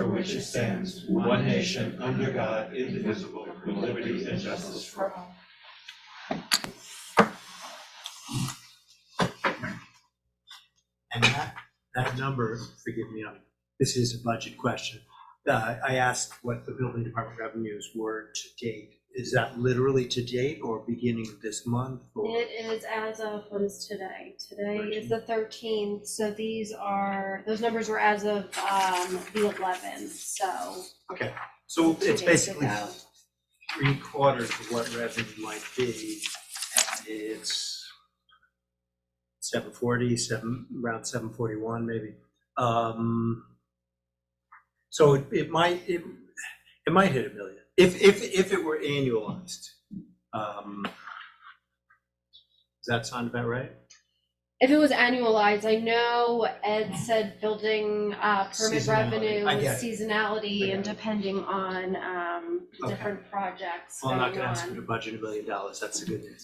for which it stands, one nation, under God, indivisible, with liberty and justice for all. And that number, forgive me, this is a budget question. I asked what the building department revenues were to date. Is that literally to date or beginning of this month? Or? It is as of, what is today? Today is the 13th, so those numbers were as of the 11th, so. Okay, so it's basically ago. 3/4 of what revenue might be, and it's 740, around 741 maybe. So it might hit $1 million if it were annualized. Does that sound about right? If it was annualized, I know Ed said building permit revenue I with get it. seasonality and depending on Okay. different projects. Well, I'm not going gonna ask on. you to budget $1 million, that's the good news.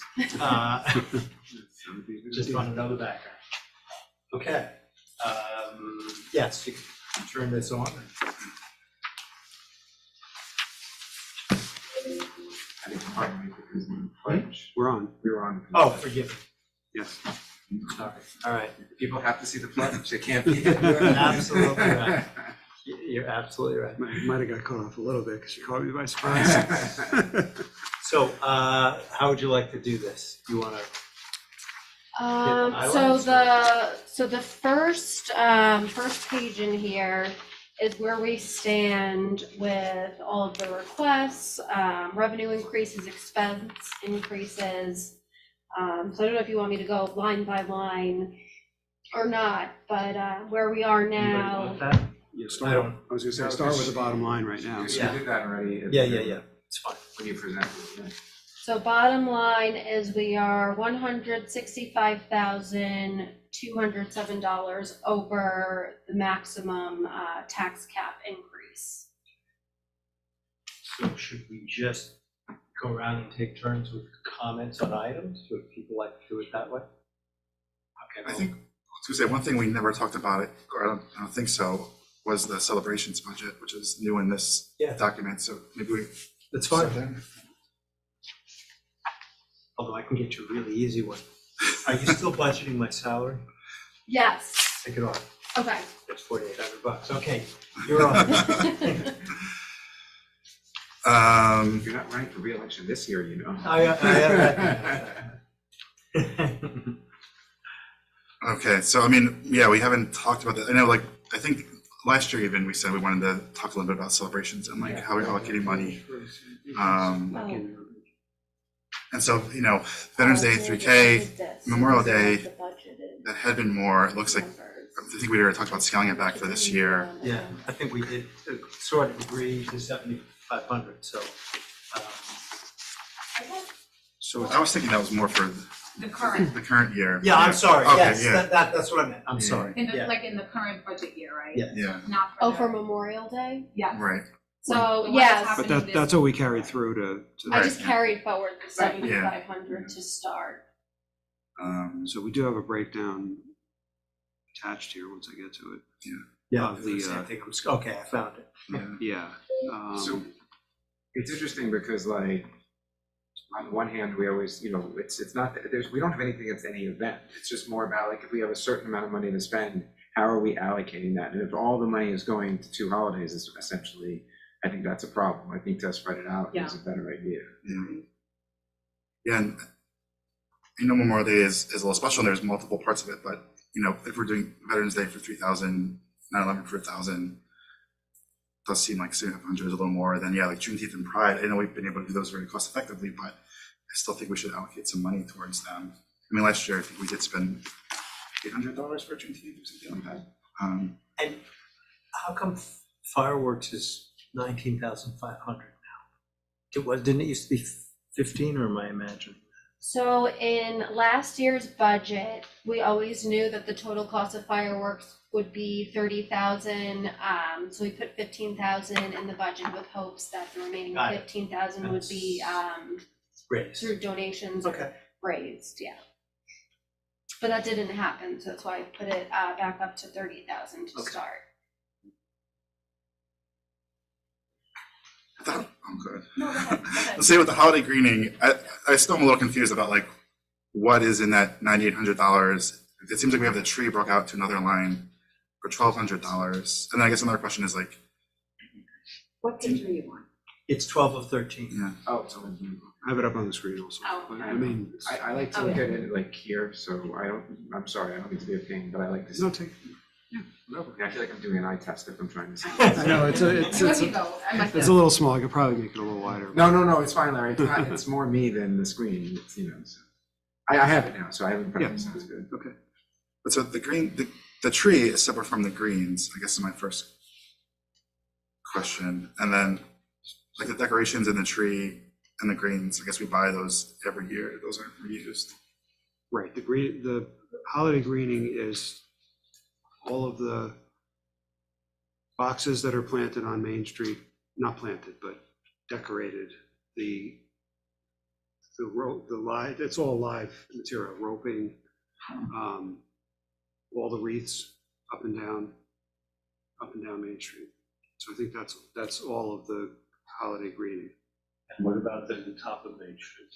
Just want to know the background. Okay, yes, you can turn this on. I think partly because the pledge. We're on. We were on. Oh, forgive me. Yes. Sorry. All right. People have to see the pledge. They can't be. Absolutely right. You're absolutely right. Might have got caught off a little bit because you caught me by surprise. So, how would you like to do this? You want to? So the first page in here is where we stand with all of the requests, revenue increases, expense increases. So I don't know if you want me to go line by line or not, but where we are now. Yeah, I don't. I was going to say, start with the bottom line right now. You Yeah. did that already. Yeah. It's fine. When you presented it. So bottom line is we are $165,207 over the maximum tax cap increase. So should we just go around and take turns with comments on items? Would people like to do it that way? Okay. I think, to say one thing we never talked about it, or I don't think so, was the celebrations budget, which is new in this document. So maybe we. That's fine. Although I can get you a really easy one. Are you still budgeting my salary? Yes. Take it off. Okay. It's $4,800. Okay, you're on. You're not running for re-election this year, you know. I Okay, so I mean, yeah, we haven't talked about that. I know, like, I think last year even we said we wanted to talk a little bit about celebrations and like how we're allocating money. And so, you know, Veterans Day, 3K, Memorial Day, that had been more. It looks like, I think we already talked about scaling it back for this year. Yeah, I think we did sort of agree to 7,500, so. So I was thinking that was more for The current, the current year. Yeah, I'm sorry, Okay, yes, yeah. that's what I meant, I'm sorry. in the, Yeah. like in the current budget year, right? Yeah. Yeah, Not for Oh, the, for Memorial Day? yeah. right. So, The one yes, that's But that's what we carried through to I Right. just carried forward the Right. 7,500 to start. so we do have a breakdown attached here once I get to it. Yeah, Of the, I think okay, I found it. Yeah. So it's interesting because, like, on one hand, we always, you know, it's not that we don't have anything that's any event. It's just more about, like, if we have a certain amount of money to spend, how are we allocating that? And if all the money is going to 2 holidays, is essentially, I think that's a problem. I think to spread it out is a better idea. Yeah, and you know, Memorial Day is a little special, and there's multiple parts of it. But you know, if we're doing Veterans Day for 3,000, 9/11 for 1,000, does seem like 700 is a little more. Then yeah, like Juneteenth and Pride. I know we've been able to do those very cost effectively, but I still think we should allocate some money towards them. I mean, last year I think we did spend $800 for Juneteenth or something like that. And how come fireworks is 19,500 now? Didn't it used to be 15, or am I imagining? So in last year's budget, we always knew that the total cost of fireworks would be 30,000. So we put 15,000 in the budget with hopes that the remaining Got it. 15,000 would be Raised. through donations or Okay. raised, yeah. But that didn't happen, so that's why I put it back up to 30,000 to Okay. start. good. No, go ahead, go ahead. Let's say with the holiday greening, I still am a little confused about like what is in that $9,800. It seems like we have the tree broke out to another line for $1,200. And then I guess another question is like, What page are you on? It's 12 of 13. yeah, Oh, so I have it up on the screen also. Oh, But, okay. I mean, I like to look at it like here, so I'm sorry, I don't mean to be a pain, but I like to see. no, take, yeah, whatever. I feel like I'm doing an eye test if I'm trying to see. I know, it's a Let me go. I might it's a little small. I could probably make it a little wider. No, it's fine, Larry. It's not, it's more me than the screen. It's, you know, so. I have it now, so I have it in front of me, so it's good. Okay. but so the tree is separate from the greens, I guess is my first question. And then like the decorations in the tree and the greens, I guess we buy those every year. Those aren't reused. Right, the holiday greening is all of the boxes that are planted on Main Street, not planted, but decorated, it's all live material, roping, all the wreaths up and down Main Street. So I think that's all of the holiday greening. And what about the top of Main Street?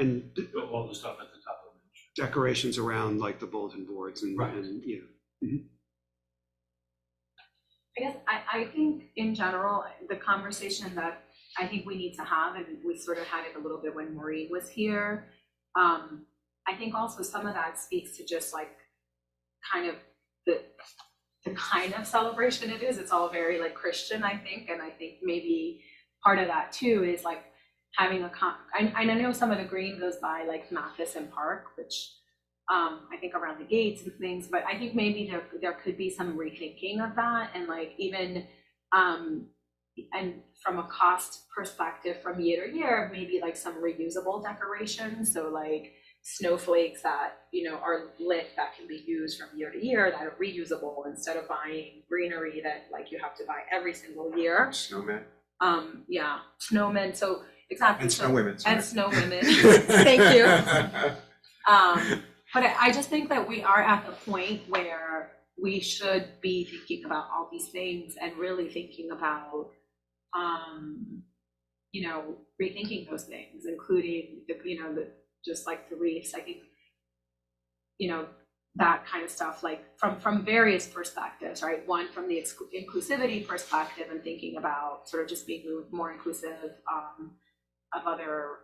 And All the stuff at the top of Main Street? decorations around like the bulletin boards and, Right. and, yeah. I guess I think in general, the conversation that I think we need to have, and we sort of had it a little bit when Maureen was here. I think also some of that speaks to just like kind of the kind of celebration it is. It's all very like Christian, I think, and I think maybe part of that too is like having I know some of the green goes by like Mathis and Park, which I think around the gates and things, but I think maybe there could be some rethinking of that, and like even and from a cost perspective from year to year, maybe like some reusable decorations, so like snowflakes that, you know, are lit that can be used from year to year that are reusable instead of buying greenery that like you have to buy every single year. Snowman Yeah, snowmen, so exactly. and so- snow women. sorry. And snow women, thank you. But I just think that we are at the point where we should be thinking about all these things and really thinking about, you know, rethinking those things, including just like the wreaths. I think, you know, that kind of stuff, like from various perspectives, right? One, from the inclusivity perspective and thinking about sort of just being more inclusive of other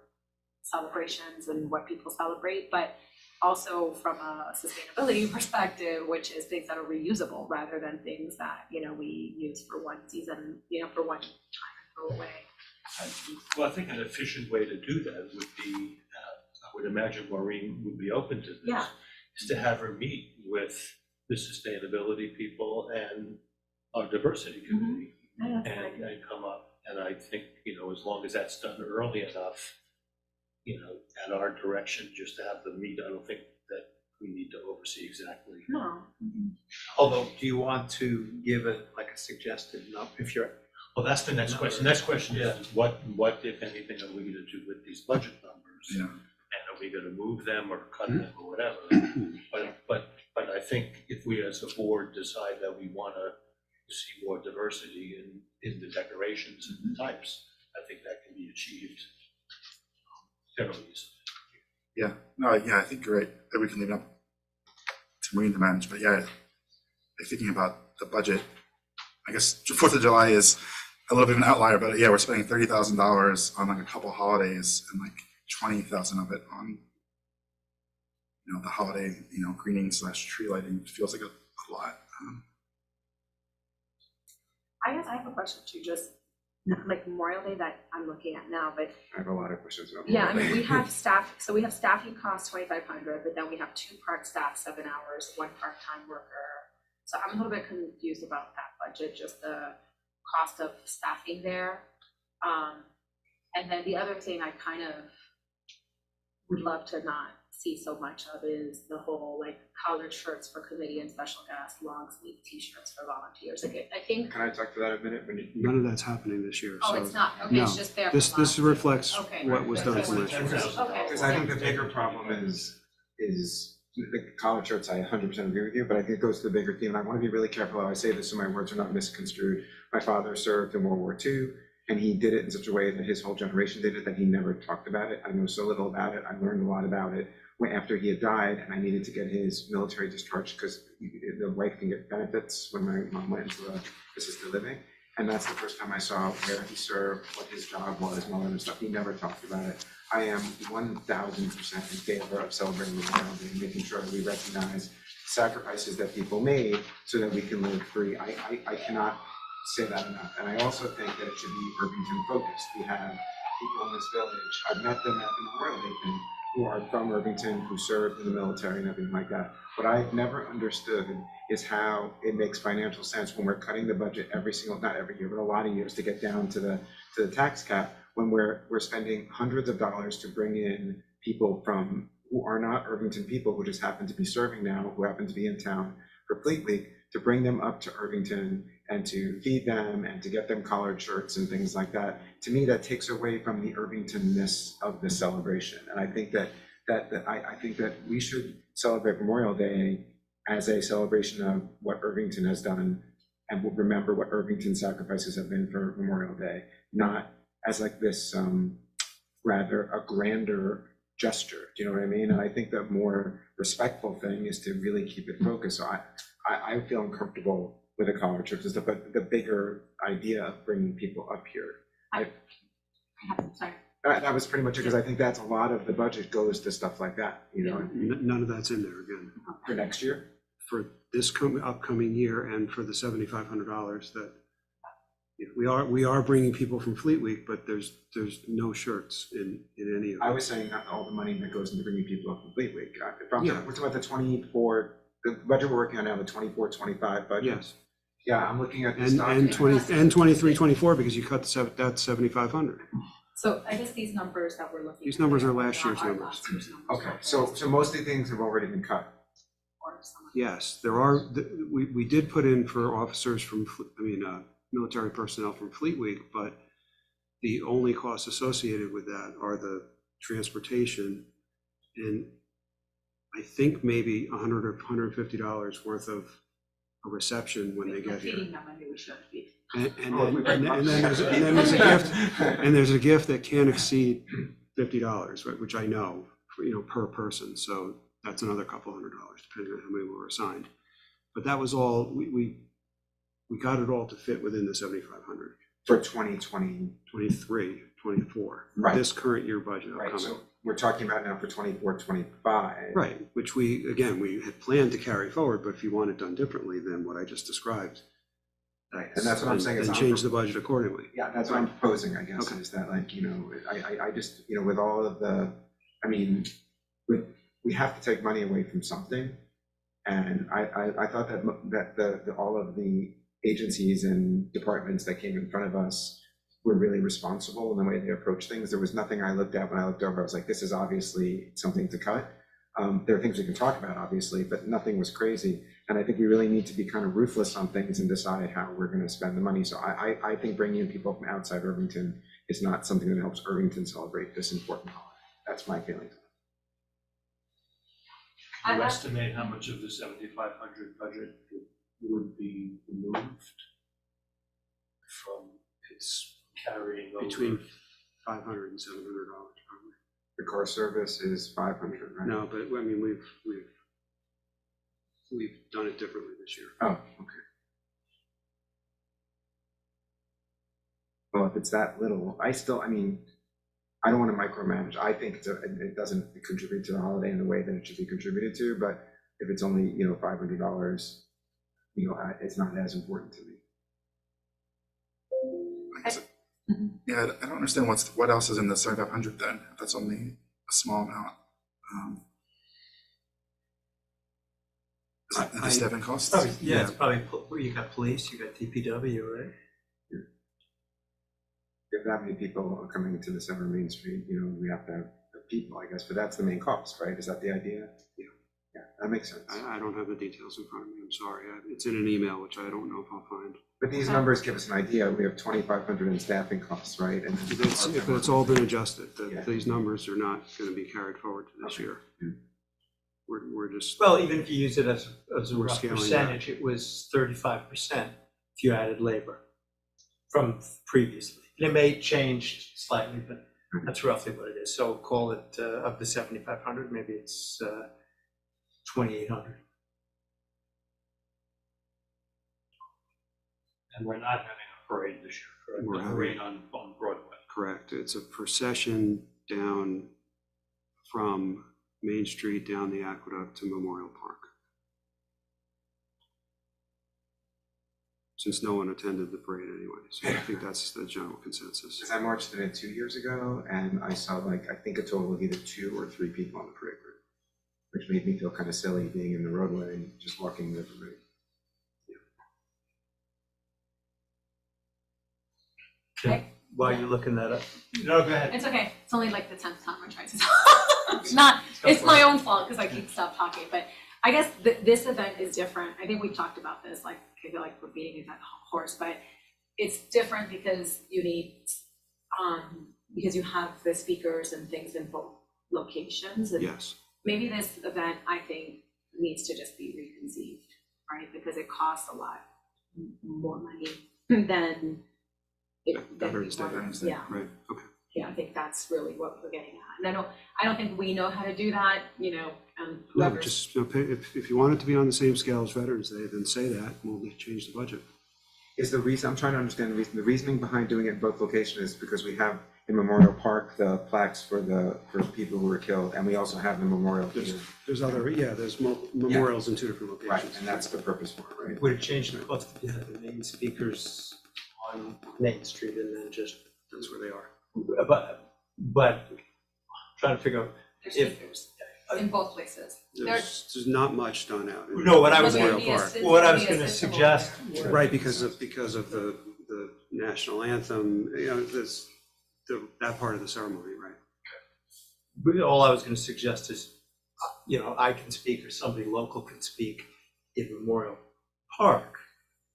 celebrations and what people celebrate, but also from a sustainability perspective, which is things that are reusable rather than things that, you know, we use for one season, you know, for one time and throw away. Well, I think an efficient way to do that would be, I would imagine Maureen would be open to this. Yeah. Is to have her meet with the sustainability people and our diversity committee and come up. And I think, you know, as long as that's done early enough, you know, at our direction, just to have them meet, I don't think that we need to oversee exactly. No. Although, do you want to give it like a suggested number if you're, Well, that's the next question. Next question is, what, if anything, are we gonna do with these budget numbers? Yeah. And are we gonna move them or cut them or whatever? But I think if we as a board decide that we wanna see more diversity in the decorations and the types, I think that can be achieved fairly easily. Yeah, no, yeah, I think you're right, that we can leave it up to Maureen to manage, but yeah, thinking about the budget, I guess 4th of July is a little bit of an outlier, but yeah, we're spending $30,000 on like a couple holidays and like 20,000 of it on, you know, the holiday, you know, greening / tree lighting. It feels like a lot. I guess I have a question too, just like Memorial Day that I'm looking at now, but I have a lot of questions about yeah, I that. mean, we have staff, so we have staffing costs 2,500, but then we have 2 park staff, 7 hours, 1 part-time worker. So I'm a little bit confused about that budget, just the cost of staffing there. And then the other thing I kind of would love to not see so much of is the whole like collared shirts for committee and special guests, long sleeve t-shirts for volunteers. Like I think, Can I talk to that a minute? When you, None of that's happening this year, oh, so. it's not, okay, it's No, just there. This, for this volunteers. reflects Okay. what was done That's from what last year. Okay. because I think the bigger problem is the collared shirts, I 100% agree with you, but I think it goes to the bigger theme, and I want to be really careful how I say this so my words are not misconstrued. My father served in World War II. And he did it in such a way that his whole generation did it, that he never talked about it. I know so little about it. I learned a lot about it after he had died, and I needed to get his military discharge because the wife can get benefits when my mom went into assisted living. And that's the first time I saw where he served, what his job was, and all that other stuff. He never talked about it. I am 1,000% in favor of celebrating Memorial Day and making sure that we recognize sacrifices that people made so that we can live free. I cannot say that enough. And I also think that it should be Irvington focused. We have people in this village, I've met them at the Memorial Day thing, who are from Irvington, who served in the military and everything like that. What I've never understood is how it makes financial sense when we're cutting the budget not every year, but a lot of years to get down to the tax cap, when we're spending hundreds of dollars to bring in people from who are not Irvington people, who just happen to be serving now, who happen to be in town for Fleet Week, to bring them up to Irvington and to feed them and to get them collared shirts and things like that. To me, that takes away from the Irvington-ness of the celebration. And I think that we should celebrate Memorial Day as a celebration of what Irvington has done, and we'll remember what Irvington's sacrifices have been for Memorial Day, not as like this rather a grander gesture. Do you know what I mean? And I think the more respectful thing is to really keep it focused. So I feel uncomfortable with the college trips and stuff, but the bigger idea of bringing people up here. Sorry. That was pretty much it, because I think that's a lot of the budget goes to stuff like that, you know, None of that's in there again. for next year. For this upcoming year and for the $7,500 that, we are bringing people from Fleet Week, but there's no shirts in any of it. I was saying not all the money that goes into bringing people up from Fleet Week. If I'm Yeah. we're talking about the budget we're working on now, the 24-25 budget. Yes, Yeah, I'm looking at this and document. 23-24, because you cut that's 7,500. So I guess these numbers that we're looking at. These numbers are last not year's our numbers. last year's numbers, Okay, right? so most of the things have already been cut. Or some of them. Yes, there are, we did put in for officers from, military personnel from Fleet Week, but the only costs associated with that are the transportation and I think maybe $100 or $150 worth of a reception when they If we're get here. feeding them, maybe we should feed. And Oh, we then better not. there's a gift, and there's a gift that can't exceed $50, right, which I know, per person. So that's another couple $100, depending on how many were assigned. But that was all, we got it all to fit within the 7,500, For 2020, 23, 24. Right. This current year budget right, upcoming. so we're talking about now for 24-25. Right, which we had planned to carry forward, but if you want it done differently than what I just described. Right, and that's what I'm saying is. And change the budget accordingly. Yeah, that's what I'm proposing, I guess, Okay. is that like, I just, with all of the, we have to take money away from something. And I thought that all of the agencies and departments that came in front of us were really responsible in the way they approach things. There was nothing I looked at when I looked over, I was like, this is obviously something to cut. There are things we can talk about, obviously, but nothing was crazy. And I think we really need to be kind of ruthless on things and decide how we're going to spend the money. So I think bringing in people from outside Irvington is not something that helps Irvington celebrate this important holiday. That's my feeling. You estimate how much of the 7,500 budget would be removed from its carrying over? Between $500 and $700 probably. The car service is 500, right? No, but we've done it differently this year. Oh, okay. Well, if it's that little, I don't want to micromanage. I think it doesn't contribute to the holiday in the way that it should be contributed to, but if it's only, $500, it's not as important to me. Yeah, I don't understand what else is in the 7,500 then, if that's only a small amount. Is it the staffing costs? Probably, yeah, it's probably, you got police, you got DPW, right? If that many people are coming into the center of Main Street, we have to have people, I guess, but that's the main cost, right? Is that the idea? Yeah, that makes sense. I don't have the details in front of me, I'm sorry. It's in an email, which I don't know if I'll find. But these numbers give us an idea. We have 2,500 in staffing costs, right? And But it's all been adjusted. Yeah. These numbers are not going to be carried forward to this year. Yeah. We're just, Well, even if you use it as a We're rough scaling percentage, it was 35% if you added labor from previously. And it may change slightly, but that's roughly what it is. So call it, of the 7,500, maybe it's 2,800. And we're not having a parade this year, correct? We're A parade on Broadway. Correct. It's a procession down from Main Street down the Aqueduct to Memorial Park. Since no one attended the parade anyway, so I think that's the general consensus. Because I marched in it 2 years ago, and I saw like, I think a total of either 2 or 3 people on the parade route, which made me feel kind of silly being in the roadway and just walking the parade. While you're looking that up. No, go ahead. It's okay, it's only like the 10th time we're trying to talk. It's not, it's my own fault because I keep stop talking, but I guess this event is different. I think we've talked about this, like, I feel like we're beating that horse, but it's different because you need, because you have the speakers and things in both locations. And Yes. maybe this event, I think, needs to just be reconceived, right? Because it costs a lot more money than Veterans Day. Yeah. Right, okay. Yeah, I think that's really what we're getting at. And I don't think we know how to do that, you know, No, whoever's. just, you know, if you want it to be on the same scale as Veterans Day, then say that, and we'll change the budget. Is the reason, I'm trying to understand the reasoning behind doing it in both locations is because we have in Memorial Park the plaques for people who were killed, and we also have the memorial here. There's other, there's memorials in 2 different locations. Right, and that's the purpose for it, right? Would it change the cost if you had the main speakers on Main Street and then just, That's where they are. but trying to figure out, There's if- speakers in both places. There's not much done out in No, what I was Memorial gonna- Park. what I was gonna suggest. Right, because of the national anthem, you know, that part of the ceremony, right? But all I was gonna suggest is, you know, I can speak or somebody local can speak in Memorial Park.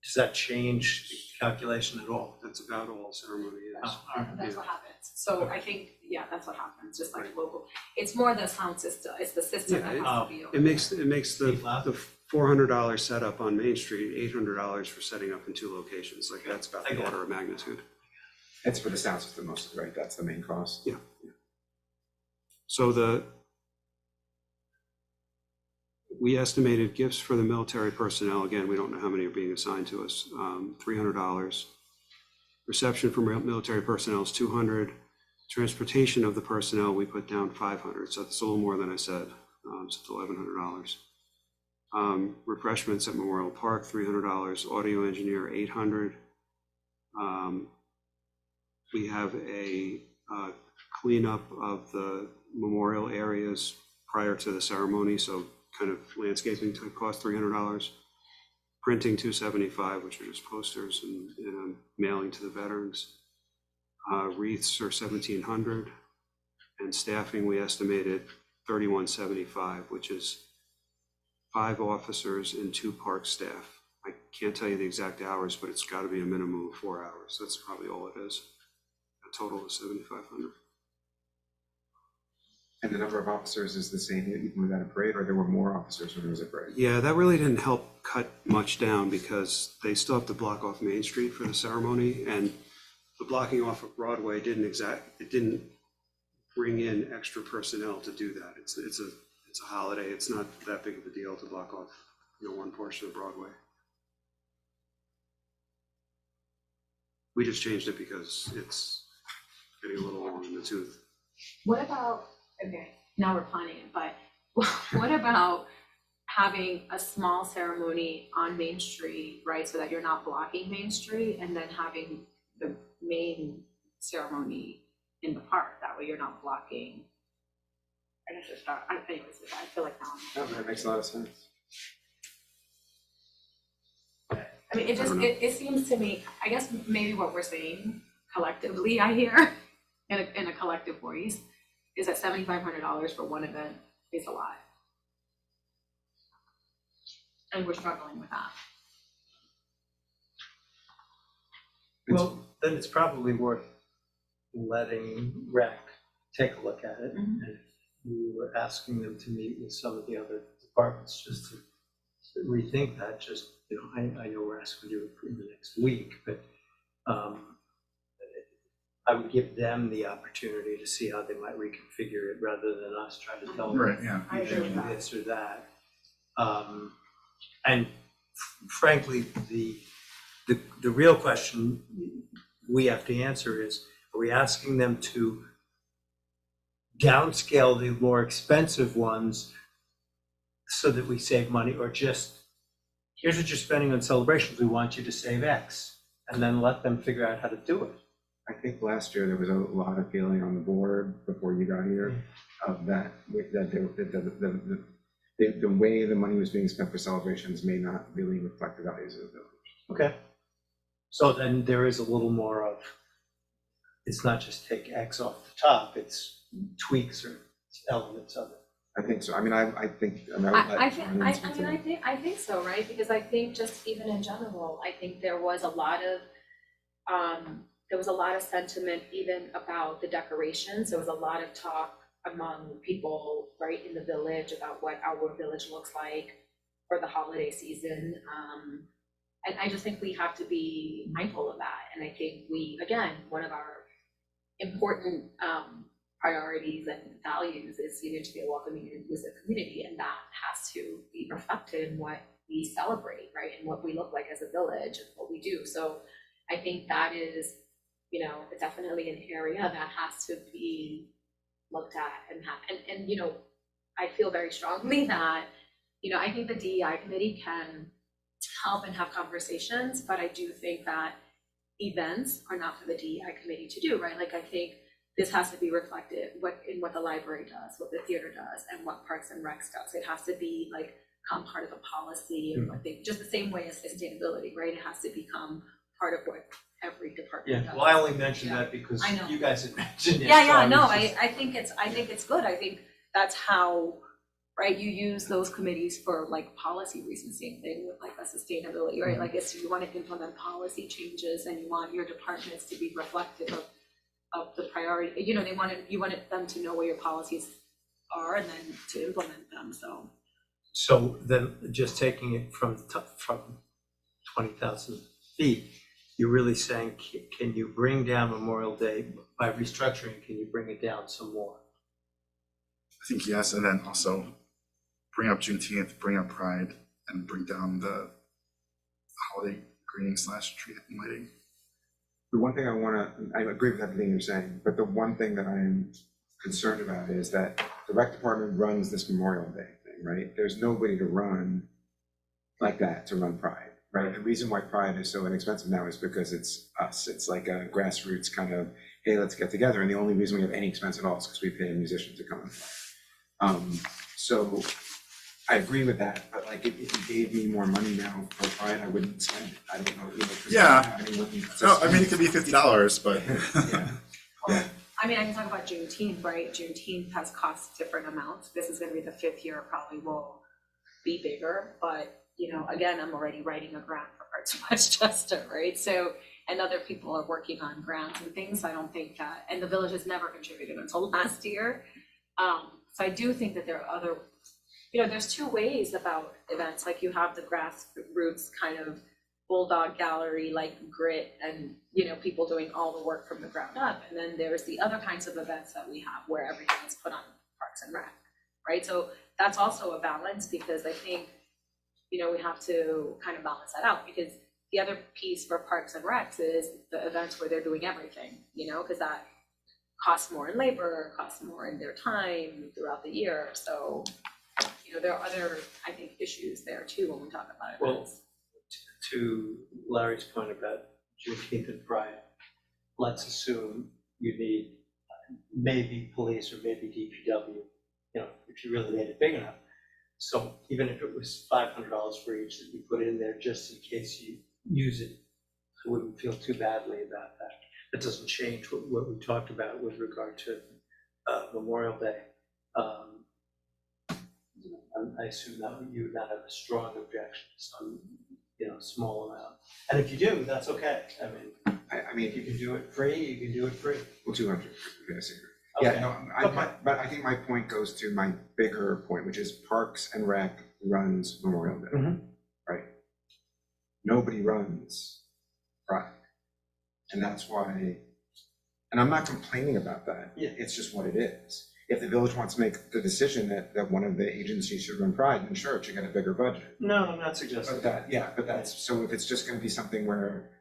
Does that change the calculation at all? That's about all the ceremony is. Oh, all right. That's what happens. So I think, yeah, that's what happens, just like local. It's more the sound system, it's the system Yeah, that has to be over. It makes the Speak loud. the $400 setup on Main Street, $800 for setting up in 2 locations, like that's about I the got it. order of magnitude. It's for the sound system mostly, right? That's the main cost. Yeah. So we estimated gifts for the military personnel, again, we don't know how many are being assigned to us, $300. Reception for military personnel is $200. Transportation of the personnel, we put down $500, so that's a little more than I said, so it's $1,100. Refreshments at Memorial Park, $300. Audio engineer, $800. We have a cleanup of the memorial areas prior to the ceremony, so kind of landscaping type cost, $300. Printing, $275, which are just posters and mailing to the veterans. Wreaths are $1,700, and staffing we estimated $3,175, which is 5 officers and 2 park staff. I can't tell you the exact hours, but it's got to be a minimum of 4 hours. That's probably all it is. A total of 7,500. And the number of officers is the same even without a parade, or there were more officers when there was a parade? Yeah, that really didn't help cut much down because they still have to block off Main Street for the ceremony, and the blocking off of Broadway it didn't bring in extra personnel to do that. It's a holiday. It's not that big of a deal to block off, you know, one portion of Broadway. We just changed it because it's getting a little long in the tooth. What about, okay, now we're planning it, but what about having a small ceremony on Main Street, right? So that you're not blocking Main Street, and then having the main ceremony in the park. That way you're not blocking. I guess it's not, anyways, I feel like now. No, that makes a lot of sense. I mean, it just, I don't know. it seems to me, I guess maybe what we're saying collectively, I hear, in a collective voice, is that $7,500 for one event is a lot. And we're struggling with that. Well, then it's probably worth letting rec take a look at it. Mhm. And we were asking them to meet with some of the other departments just to rethink that. Just, you know, I know we're asking you in the next week, but I would give them the opportunity to see how they might reconfigure it rather than us trying to tell them. Right, yeah. I You agree should with do that. this or that. And frankly, the real question we have to answer is, are we asking them to downscale the more expensive ones so that we save money, or just, here's what you're spending on celebrations, we want you to save X, and then let them figure out how to do it? I think last year there was a lot of feeling on the board before you got here of that, the way the money was being spent for celebrations may not really reflect the values of the village. Okay. So then there is a little more of, it's not just take X off the top, it's tweaks or elements of it. I think so. I mean, I think. I would I let think, Arlene I speak to mean, that. I think so, right? Because I think just even in general, I think there was a lot of sentiment even about the decorations. There was a lot of talk among people, right, in the village about what our village looks like for the holiday season. And I just think we have to be mindful of that. And I think we, again, one of our important priorities and values is, you know, to be a welcoming and inclusive community, and that has to be reflected in what we celebrate, right, and what we look like as a village and what we do. So I think that is, you know, definitely an area that has to be looked at and you know, I feel very strongly that, you know, I think the DEI committee can help and have conversations, but I do think that events are not for the DEI committee to do, right? Like, I think this has to be reflected in what the library does, what the theater does, and what Parks and Recs does. It has to be like become part of a policy and what they, just the same way as sustainability, right? It has to become part of what every department does. Well, I only mentioned that because I know. you guys had mentioned it. Yeah, so yeah, was no, just- I think it's good. I think that's how, right, you use those committees for like policy reasons. Same thing with like a sustainability, right? Like, if you want to implement policy changes and you want your departments to be reflective of the priority, you know, you wanted them to know where your policies are and then to implement them, so. So then, just taking it from 20,000 feet, you're really saying, can you bring down Memorial Day by restructuring? Can you bring it down some more? I think yes, and then also bring up Juneteenth, bring up Pride, and bring down the holiday greening / tree lighting. The one thing I agree with everything you're saying, but the one thing that I'm concerned about is that the rec department runs this Memorial Day thing, right? There's nobody to run like that, to run Pride, right? The reason why Pride is so inexpensive now is because it's us. It's like a grassroots kind of, hey, let's get together. And the only reason we have any expense at all is because we pay a musician to come and play. So I agree with that, but like, if you gave me more money now for Pride, I wouldn't spend it. I don't know, you know, 'cause I Yeah. don't have anyone to No, I mean, spend it could be $50, but Yeah. Well, I mean, I can talk about Juneteenth, right? Juneteenth has cost different amounts. This is gonna be the 5th year, probably will be bigger, but, you know, again, I'm already writing a grant for Arts in Westchester, right? So, and other people are working on grants and things. I don't think that, and the village has never contributed until last year. So I do think that there are other, you know, there's two ways about events. Like, you have the grassroots kind of bulldog gallery, like grit and, you know, people doing all the work from the ground up. And then there's the other kinds of events that we have where everything is put on Parks and Rec, right? So that's also a balance, because I think, you know, we have to kind of balance that out, because the other piece for Parks and Recs is the events where they're doing everything, you know, because that costs more in labor, costs more in their time throughout the year. So, you know, there are other, I think, issues there too when we talk about Well, events. To Larry's point about Juneteenth and Pride, let's assume you need maybe police or maybe DPW, you know, if you really made it big enough. So even if it was $500 for each that you put in there, just in case you use it, I wouldn't feel too badly about that. That doesn't change what we talked about with regard to Memorial Day. I assume that you would not have a strong objection to some, you know, small amount. And if you do, that's okay. I mean, I mean, if you can do it free, you can do it free. well, 200, yes, Okay. yeah, no, Okay. but I think my point goes to my bigger point, which is Parks and Rec runs Memorial Day, Mhm. right? Nobody runs Pride. And that's why And I'm not complaining about that. Yeah. It's just what it is. If the village wants to make the decision that one of the agencies should run Pride, then sure, it should get a bigger budget. No, I'm not suggesting. But that, yeah, but that's, so if it's just gonna be something where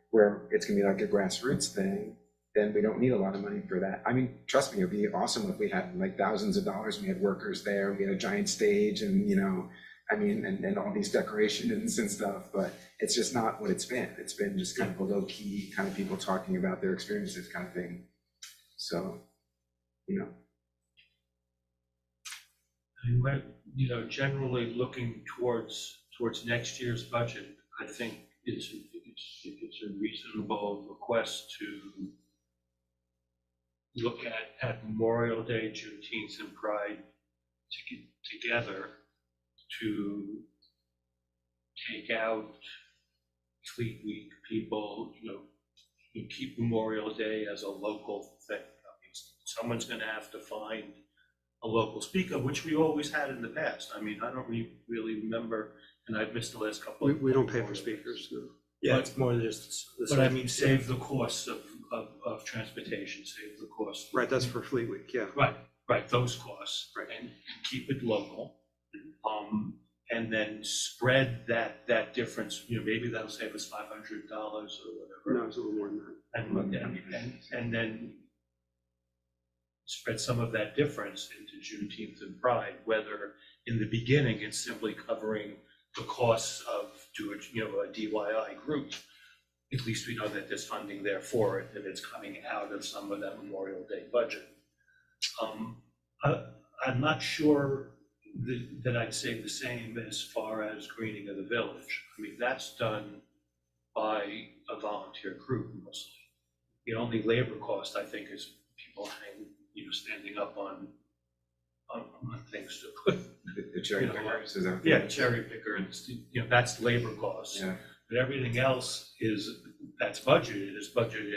it's gonna be like a grassroots thing, then we don't need a lot of money for that. I mean, trust me, it'd be awesome if we had like thousands of dollars, and we had workers there, we had a giant stage and, you know, I mean, and all these decorations and stuff, but it's just not what it's been. It's been just kind of a low key, kind of people talking about their experiences kind of thing. So, you know. And we're, you know, generally looking towards next year's budget, I think it's a reasonable request to look at Memorial Day, Juneteenth, and Pride together to take out Fleet Week people, you know, you keep Memorial Day as a local thing. I mean, someone's gonna have to find a local speaker, which we always had in the past. I mean, I don't really remember, and I've missed the last couple. We don't pay for speakers, no. Yeah, it's more than just. But I mean, save the costs of transportation, save the cost. Right, that's for Fleet Week, yeah. Right, those costs. Right. And keep it local. And then spread that difference, you know, maybe that'll save us $500 or whatever. No, it's a little more than that. And then spread some of that difference into Juneteenth and Pride, whether in the beginning it's simply covering the costs of a DIY group. At least we know that there's funding there for it, and it's coming out of some of that Memorial Day budget. I'm not sure that I'd say the same as far as greening of the village. I mean, that's done by a volunteer group mostly. The only labor cost, I think, is people standing up on things to put. The cherry pickers, is that? Yeah, cherry picker, and that's labor costs. Yeah. But everything else that's budgeted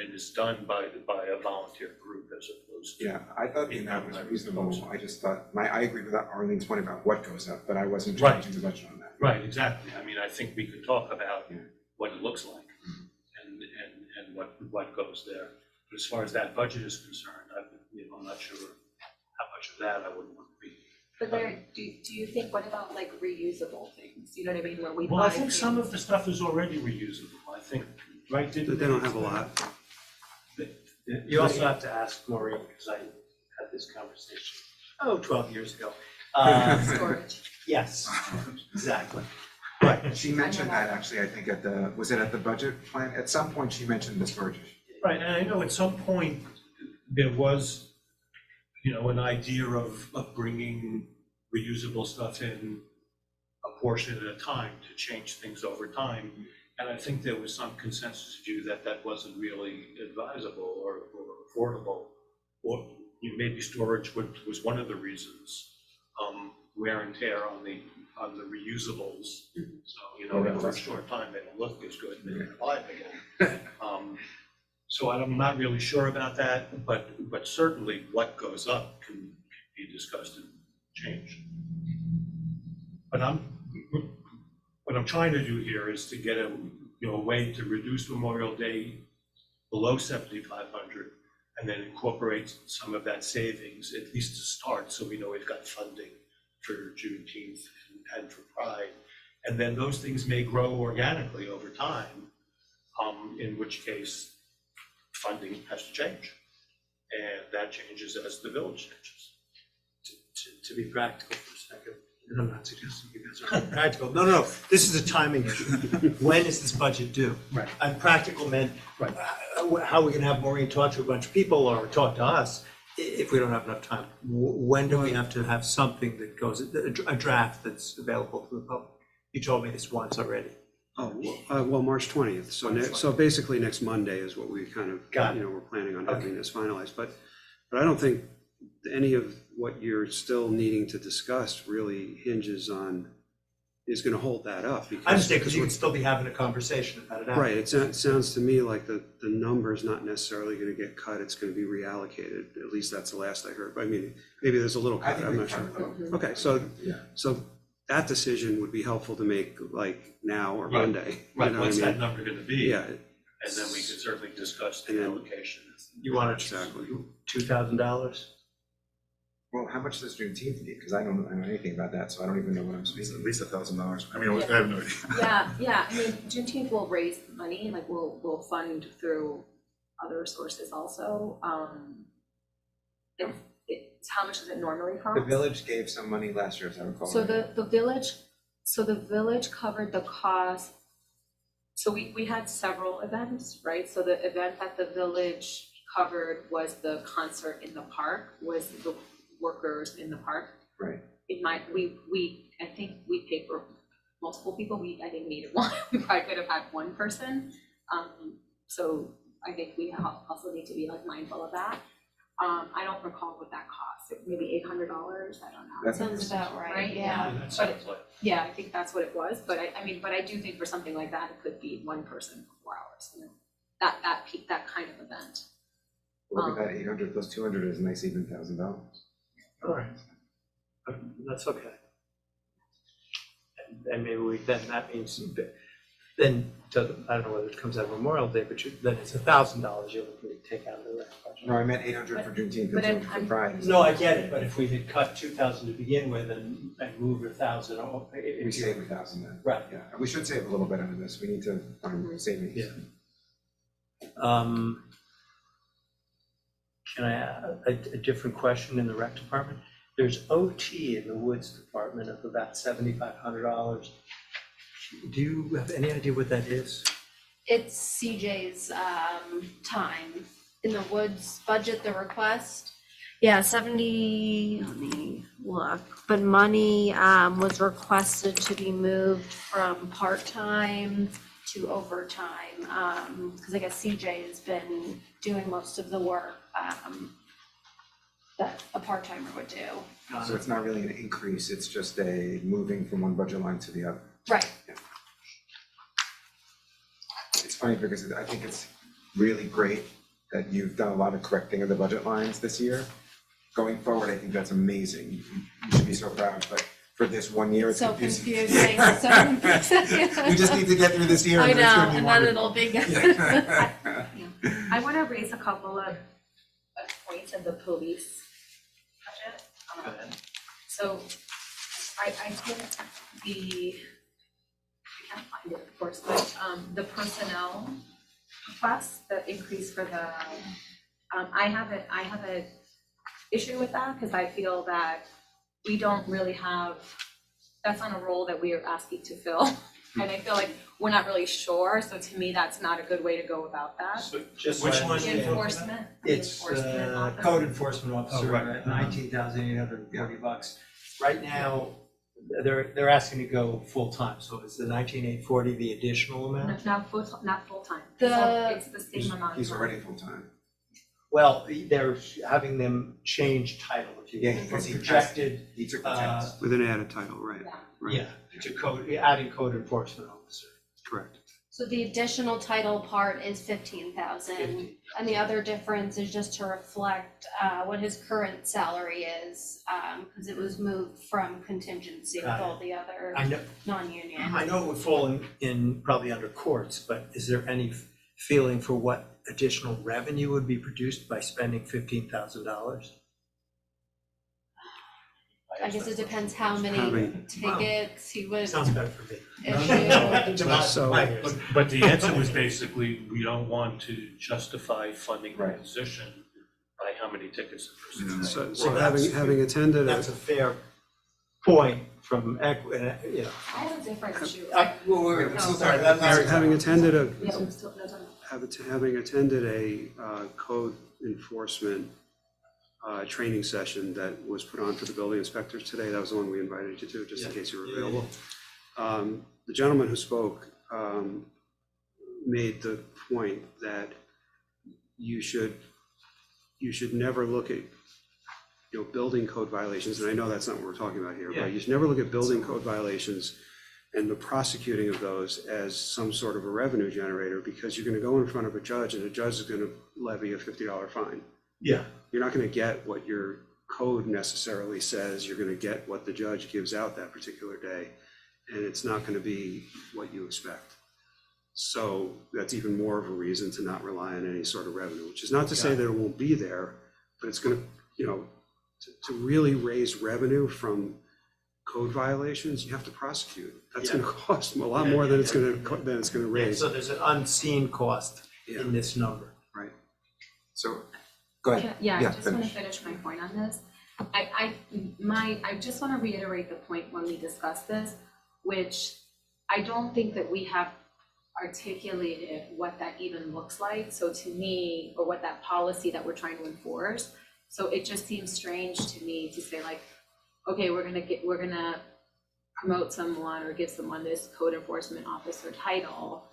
and is done by a volunteer group as opposed to. Yeah, I thought that was reasonable. I just thought, I agree with Arlene's point about what goes up, but I wasn't Right. changing the budget on that. Right, exactly. I mean, I think we could talk about Yeah. what it looks like and what goes there. But as far as that budget is concerned, I'm not sure how much of that I would want to be. But there, do you think, what about like reusable things, you know what I mean, where we buy? Well, I think some things- of the stuff is already reusable. I think, right? They don't have a lot. You also have to ask Maureen, because I had this conversation, 12 years ago. Storage. Yes, exactly. Right, she mentioned that actually, I think was it at the budget plan? At some point, she mentioned the storage issue. Right, and I know at some point there was, an idea of bringing reusable stuff in a portion at a time to change things over time. And I think there was some consensus view that wasn't really advisable or affordable. Or maybe storage was one of the reasons, wear and tear on the reusables. So, for a short time, they don't look as good and they're gonna buy it again. So I'm not really sure about that, but certainly what goes up can be discussed and changed. But what I'm trying to do here is to get a way to reduce Memorial Day below 7,500 and then incorporate some of that savings, at least to start, so we know we've got funding for Juneteenth and for Pride. And then those things may grow organically over time, in which case funding has to change. And that changes as the village changes. To be practical for a second, and I'm not suggesting you guys are practical. No, this is a timing issue. When is this budget due? Right. And practical meant, Right. How are we gonna have Maureen talk to a bunch of people or talk to us if we don't have enough time? When do we have to have something that goes, a draft that's available to the public? You told me this once already. Oh, well, March 20th, so basically next Monday is what we kind of, Got it. we're planning on having this finalized, but I don't think any of what you're still needing to discuss really hinges on, is gonna hold that up. I understand, because you can still be having a conversation about it. Right, it sounds to me like the number's not necessarily gonna get cut, it's gonna be reallocated, at least that's the last I heard, I mean, maybe there's a little I cut, think I'm we not sure. can- Okay, so Yeah. that decision would be helpful to make like now or Right. Monday. you Right, know what I what's mean? that number gonna be? Yeah, And then we can certainly discuss the And then- allocation. You want Exactly. $2,000? Well, how much does Juneteenth need? Because I don't know anything about that, so I don't even know what I'm It's speaking. at least $1,000. I mean, I have no idea. Yeah, I mean, Juneteenth will raise money, like we'll fund through other sources also. It's, how much does it normally cost? The village gave some money last year, as I recall. So right? the village covered the cost. So we had several events, right? So the event that the village covered was the concert in the park, was the workers in the park. Right. I think we paid for multiple people, I think needed one, we probably could have had one person. So I think we also need to be like mindful of that. I don't recall what that cost, maybe $800, I don't know. That's Sounds about right, Right, yeah. That sounds like, Yeah, I think that's what it was, but I do think for something like that, it could be one person for 4 hours, you know, that kind of event. Look at that, 800 plus 200 is a nice even $1,000. All right. That's okay. And maybe that means, then, I don't know whether it comes out of Memorial Day, but then it's $1,000 you're looking to take out of the rec budget. No, I meant 800 for Juneteenth, But that's I'm- for Pride. No, I get it, but if we had cut 2,000 to begin with and moved 1,000, We save 1,000 then. Right. Yeah, we should save a little bit out of this, we need to find savings. Yeah. Can I add a different question in the rec department? There's OT in the woods department of about $7,500. Do you have any idea what that is? It's CJ's time in the woods budget, the request. Yeah, 70, let me look, but money was requested to be moved from part-time to overtime. Because I guess CJ has been doing most of the work that a part-timer would do. So it's not really an increase, it's just a moving from one budget line to the other. Right. It's funny because I think it's really great that you've done a lot of correcting of the budget lines this year. Going forward, I think that's amazing. You should be so proud, but for this 1 year, it's So confusing. confusing, so confusing. We just need to get through this year I and know, it's gonna be and then wonderful. it'll be good. Yeah. I want to raise a couple of points in the police budget. Go ahead. So I think I can't find it, of course, but the personnel request, the increase for the, I have a issue with that because I feel that we don't really have, that's on a role that we are asking to fill. And I feel like we're not really sure, so to me, that's not a good way to go about that. so Just which so I one? understand. Enforcement. It's enforcement officer. code enforcement officer right. at $19,840. Right now, they're asking to go full-time, so is the 19,840 the additional amount? Not full-time. The- It's the same amount. He's already full-time. Well, they're having them change title, if you Yeah, will, from because he projected, He took the test. With an added title, right? Yeah. Right. yeah, to code, adding code enforcement officer. Correct. So the additional title part is 15,000, 50. and the other difference is just to reflect what his current salary is, because it was moved from contingency with Got it. all the other I know, non-union. I know it would fall in probably under courts, but is there any feeling for what additional revenue would be produced by spending $15,000? I guess it depends how many Having- tickets he would Sounds better for me. issue. To my- So- my ears. But the answer was basically, we don't want to justify funding the Right. position by how many tickets the person Yeah. has. So Well, that's- having attended, That's a fair point from, you know. I have a different issue. Well, No, sorry, having attended a, Yeah, I'm still, no, no. having attended a code enforcement training session that was put on for the building inspectors today, that was the one we invited you to, just in Yeah. case you were Yeah. available. The gentleman who spoke made the point that you should never look at, building code violations, and I know that's not what we're talking about here, Yeah. but you should never look at building code violations and the prosecuting of those as some sort of a revenue generator, because you're gonna go in front of a judge and the judge is gonna levy a $50 fine. Yeah, You're not gonna get what your code necessarily says, you're gonna get what the judge gives out that particular day, and it's not gonna be what you expect. So that's even more of a reason to not rely on any sort of revenue, which is not to say that it won't be there, but it's gonna, you know, to really raise revenue from code violations, you have to prosecute. That's gonna cost a lot more than it's gonna raise. So there's an unseen cost Yeah. in this number. So, go ahead. Yeah, I just wanna finish. finish my point on this. I just wanna reiterate the point when we discussed this, which I don't think that we have articulated what that even looks like. So to me, or what that policy that we're trying to enforce. So it just seems strange to me to say like, okay, we're gonna promote someone or give someone this code enforcement officer title,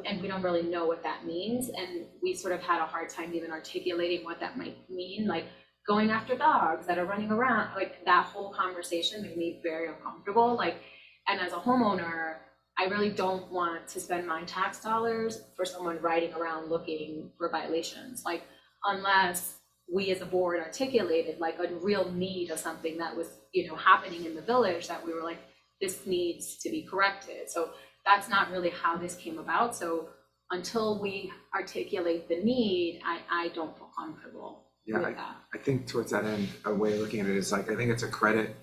and we don't really know what that means, and we sort of had a hard time even articulating what that might mean, like going after dogs that are running around, like that whole conversation made me very uncomfortable, like, and as a homeowner, I really don't want to spend my tax dollars for someone riding around looking for violations, like, unless we as a board articulated like a real need of something that was, happening in the village that we were like, this needs to be corrected. So that's not really how this came about. So until we articulate the need, I don't feel comfortable with that. I think towards that end, a way of looking at it is like, I think it's a credit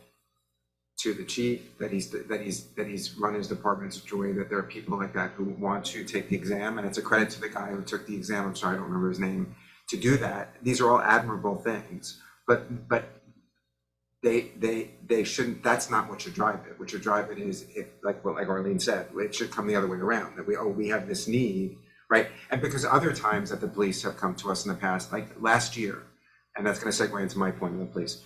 to the chief that he's run his department in such a way that there are people like that who want to take the exam, and it's a credit to the guy who took the exam, I'm sorry, I don't remember his name, to do that. These are all admirable things, but they shouldn't, that's not what should drive it. What should drive it is, if, like Arlene said, it should come the other way around, that we have this need, right? And because other times that the police have come to us in the past, like last year, and that's gonna segue into my point on the police,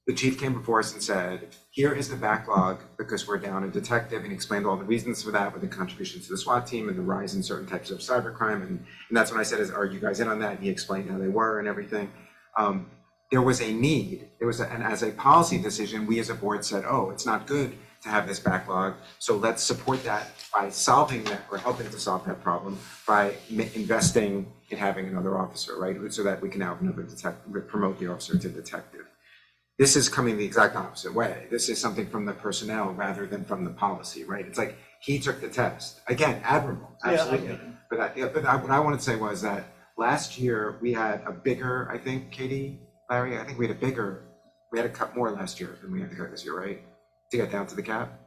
the chief came before us and said, here is the backlog because we're down a detective, and explained all the reasons for that with the contributions to the SWAT team and the rise in certain types of cybercrime. And that's when I said, are you guys in on that? And he explained how they were and everything. There was a need, and as a policy decision, we as a board said, oh, it's not good to have this backlog. So let's support that by solving that, or helping to solve that problem by investing in having another officer, right? So that we can have another detective, promote the officer to detective. This is coming the exact opposite way. This is something from the personnel rather than from the policy, right? It's like, he took the test. Again, admirable, absolutely. Yeah, But what I wanted to say was that last year we had a bigger, I think, Katie, Larry, I think we had to cut more last year than we had to cut this year, right? To get down to the cap?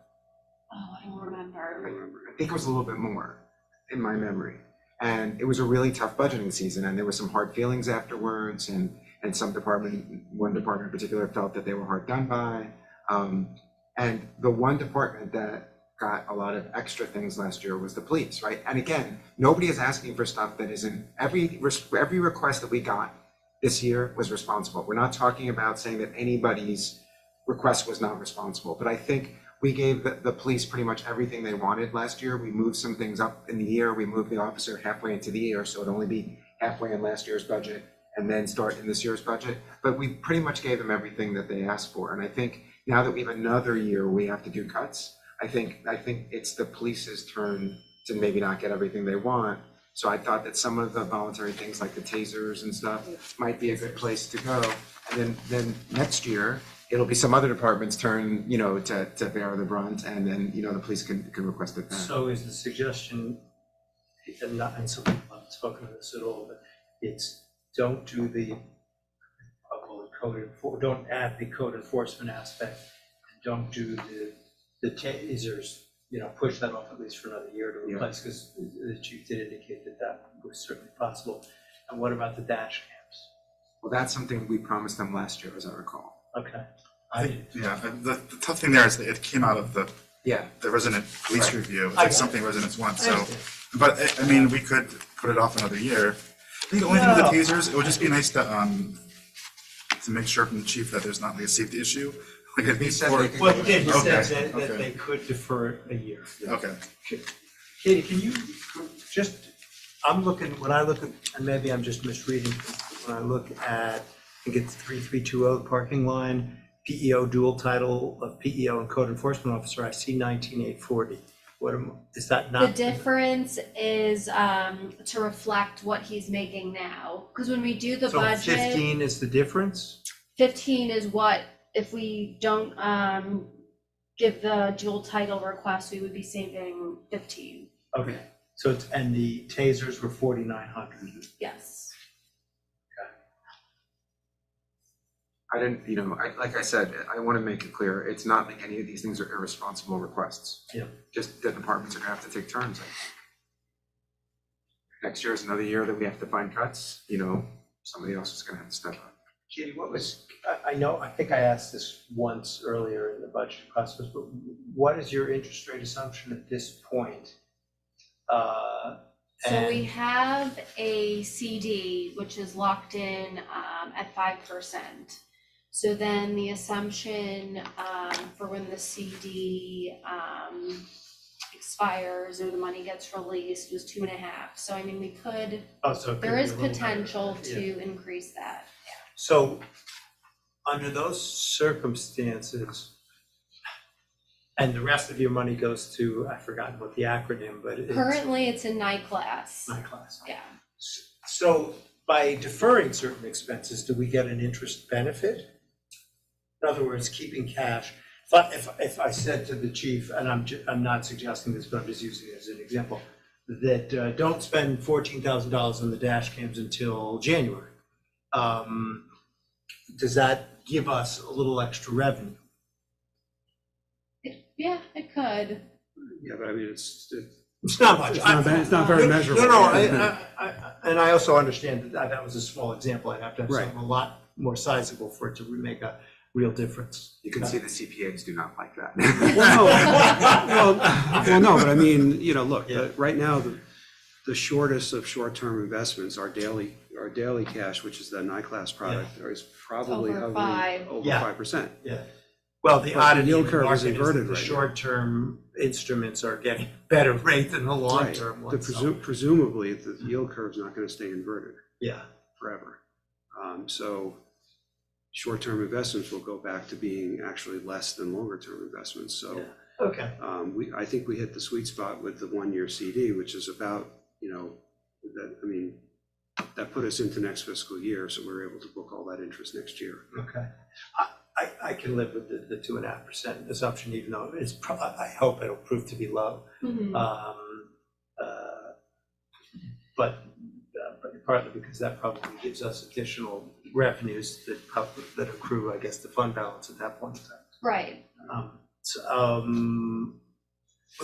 Oh, I don't remember. I think it was a little bit more in my memory. And it was a really tough budgeting season, and there were some hard feelings afterwards, and one department in particular felt that they were hard done by. And the one department that got a lot of extra things last year was the police, right? And again, nobody is asking for stuff that isn't, every request that we got this year was responsible. We're not talking about saying that anybody's request was not responsible, but I think we gave the police pretty much everything they wanted last year. We moved some things up in the year. We moved the officer halfway into the year, so it'd only be halfway in last year's budget and then start in this year's budget. But we pretty much gave them everything that they asked for. And I think now that we have another year, we have to do cuts. I think it's the police's turn to maybe not get everything they want. So I thought that some of the voluntary things like the tasers and stuff might be a good place to go. And then next year, it'll be some other department's turn, to bear the brunt, and then, the police can request it back. So is the suggestion, and some people haven't spoken of this at all, but it's don't do don't add the code enforcement aspect, and don't do the tasers, push that off at least for another year to replace, because the chief did indicate that was certainly possible. And what about the dash cams? Well, that's something we promised them last year, as I recall. Okay. The tough thing there is that it came out of the resident police Right. review. It's like something residents want, so, but I mean, we could put it off another year. I think the only thing with the tasers, it would just be nice to make sure from the chief that there's not like a safety issue. Like at He least said for, they could- Well, he did, he Okay, said that okay. they could defer it a year. okay. Katie, can you just, when I look at, and maybe I'm just misreading, when I look at, I think it's 3320 parking line, PEO dual title of PEO and code enforcement officer, I see 19,840. Is that The not? difference is to reflect what he's making now, because when we do the So budget, 15 is the difference? 15 is what, if we don't give the dual title request, we would be saving 15. Okay, So it's, and the tasers were 4,900. Yes. I didn't, like I said, I want to make it clear, it's not like any of these things are irresponsible requests. Yeah. Just the departments are gonna have to take turns. Next year is another year that we have to find cuts, somebody else is gonna have to step up. Katie, I think I asked this once earlier in the budget process, but what is your interest rate assumption at this point? So we have a CD, which is locked in at 5%. So then the assumption for when the CD expires or the money gets released was 2.5. So I mean, we could, there is potential to increase that. So, under those circumstances, and the rest of your money goes to, I've forgotten what the acronym, but it's. Currently, it's in night class. My class. Yeah. So, by deferring certain expenses, do we get an interest benefit? In other words, keeping cash. If I said to the chief, and I'm not suggesting this, but I'm just using it as an example, that don't spend $14,000 on the dash cams until January. Does that give us a little extra revenue? Yeah, it could. Yeah, but I mean, it's not much. it's not very measurable. No, and I also understand that was a small example. I'd have to have Right. something a lot more sizable for it to make a real difference. You can see the CPAs do not like that. Well, no, but I mean, look, Yeah. right now, the shortest of short-term investments, our daily cash, which is the NICLAS product, is probably Over hovering 5. over Yeah. 5%. Yeah. Well, the But the oddity yield in the curve is market is inverted that the right now. short-term instruments are getting better rate than the long-term Right. ones. so- Presumably, the yield curve's not gonna stay inverted Yeah, forever. So short-term investments will go back to being actually less than longer-term investments. So yeah, okay. I think we hit the sweet spot with the 1-year CD, which is about, that put us into next fiscal year, so we're able to book all that interest next year. Okay. I can live with the 2.5% assumption, even though I hope it'll prove to be low. Mhm. But partly because that probably gives us additional revenues that accrue, I guess, the fund balance at that point in time. Right. I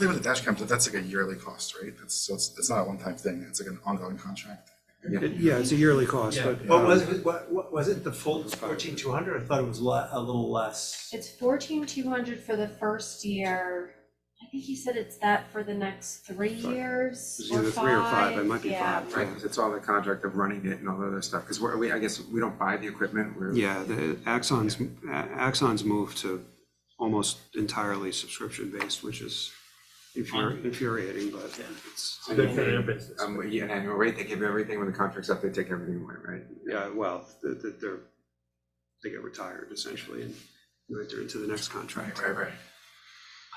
think with the dash cams, that's like a yearly cost, right? It's not a one-time thing. It's like an ongoing contract. Yeah, it's a yearly cost, Yeah, but. but was it the full 14,200? I thought it was a little less. It's 14,200 for the first year. I think he said it's that for the next 3 years It's or either 3 or 5, it might be Yeah. 5. Right, because it's all the contract of running it and all the other stuff, because I guess we don't buy the equipment, Yeah, the Axon's moved to almost entirely subscription-based, which is infuriating, but it's. Good for their business. an annual rate, they give you everything, when the contract's up, they take everything away, right? Yeah, well, they get retired essentially and you enter into the next contract. Right.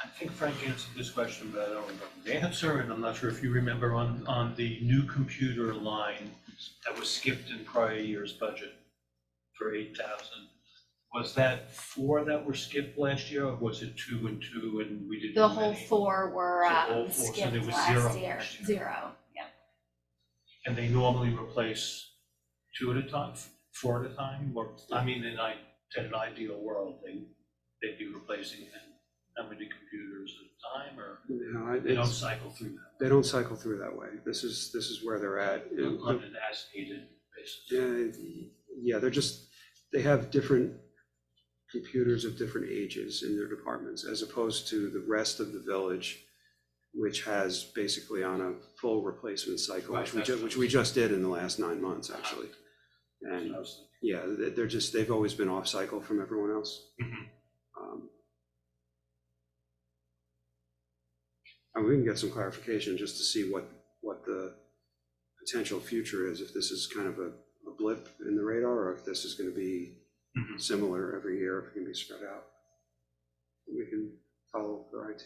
I think Frank answered this question, but I don't remember the answer, and I'm not sure if you remember on the new computer line that was skipped in prior year's budget for 8,000. Was that 4 that were skipped last year, or was it 2 and 2 and we didn't? The do whole any? 4 were So all 4, so skipped there was last 0 year. last year. 0, yeah. And they normally replace 2 at a time, 4 at a time, or, I mean, in an ideal world, they'd be replacing how many computers at a time, or No, they don't cycle through that? They don't cycle through that way. This is where they're at. On an as-needed basis. Yeah, they have different computers of different ages in their departments, as opposed to the rest of the village, which has basically on a full replacement cycle, Right, which we just did in the last 9 months, actually. And yeah, they've always been off cycle from everyone else. And we can get some clarification just to see what the potential future is, if this is kind of a blip in the radar, or if this is going to be similar every year, if it can be spread out. We can follow their IT.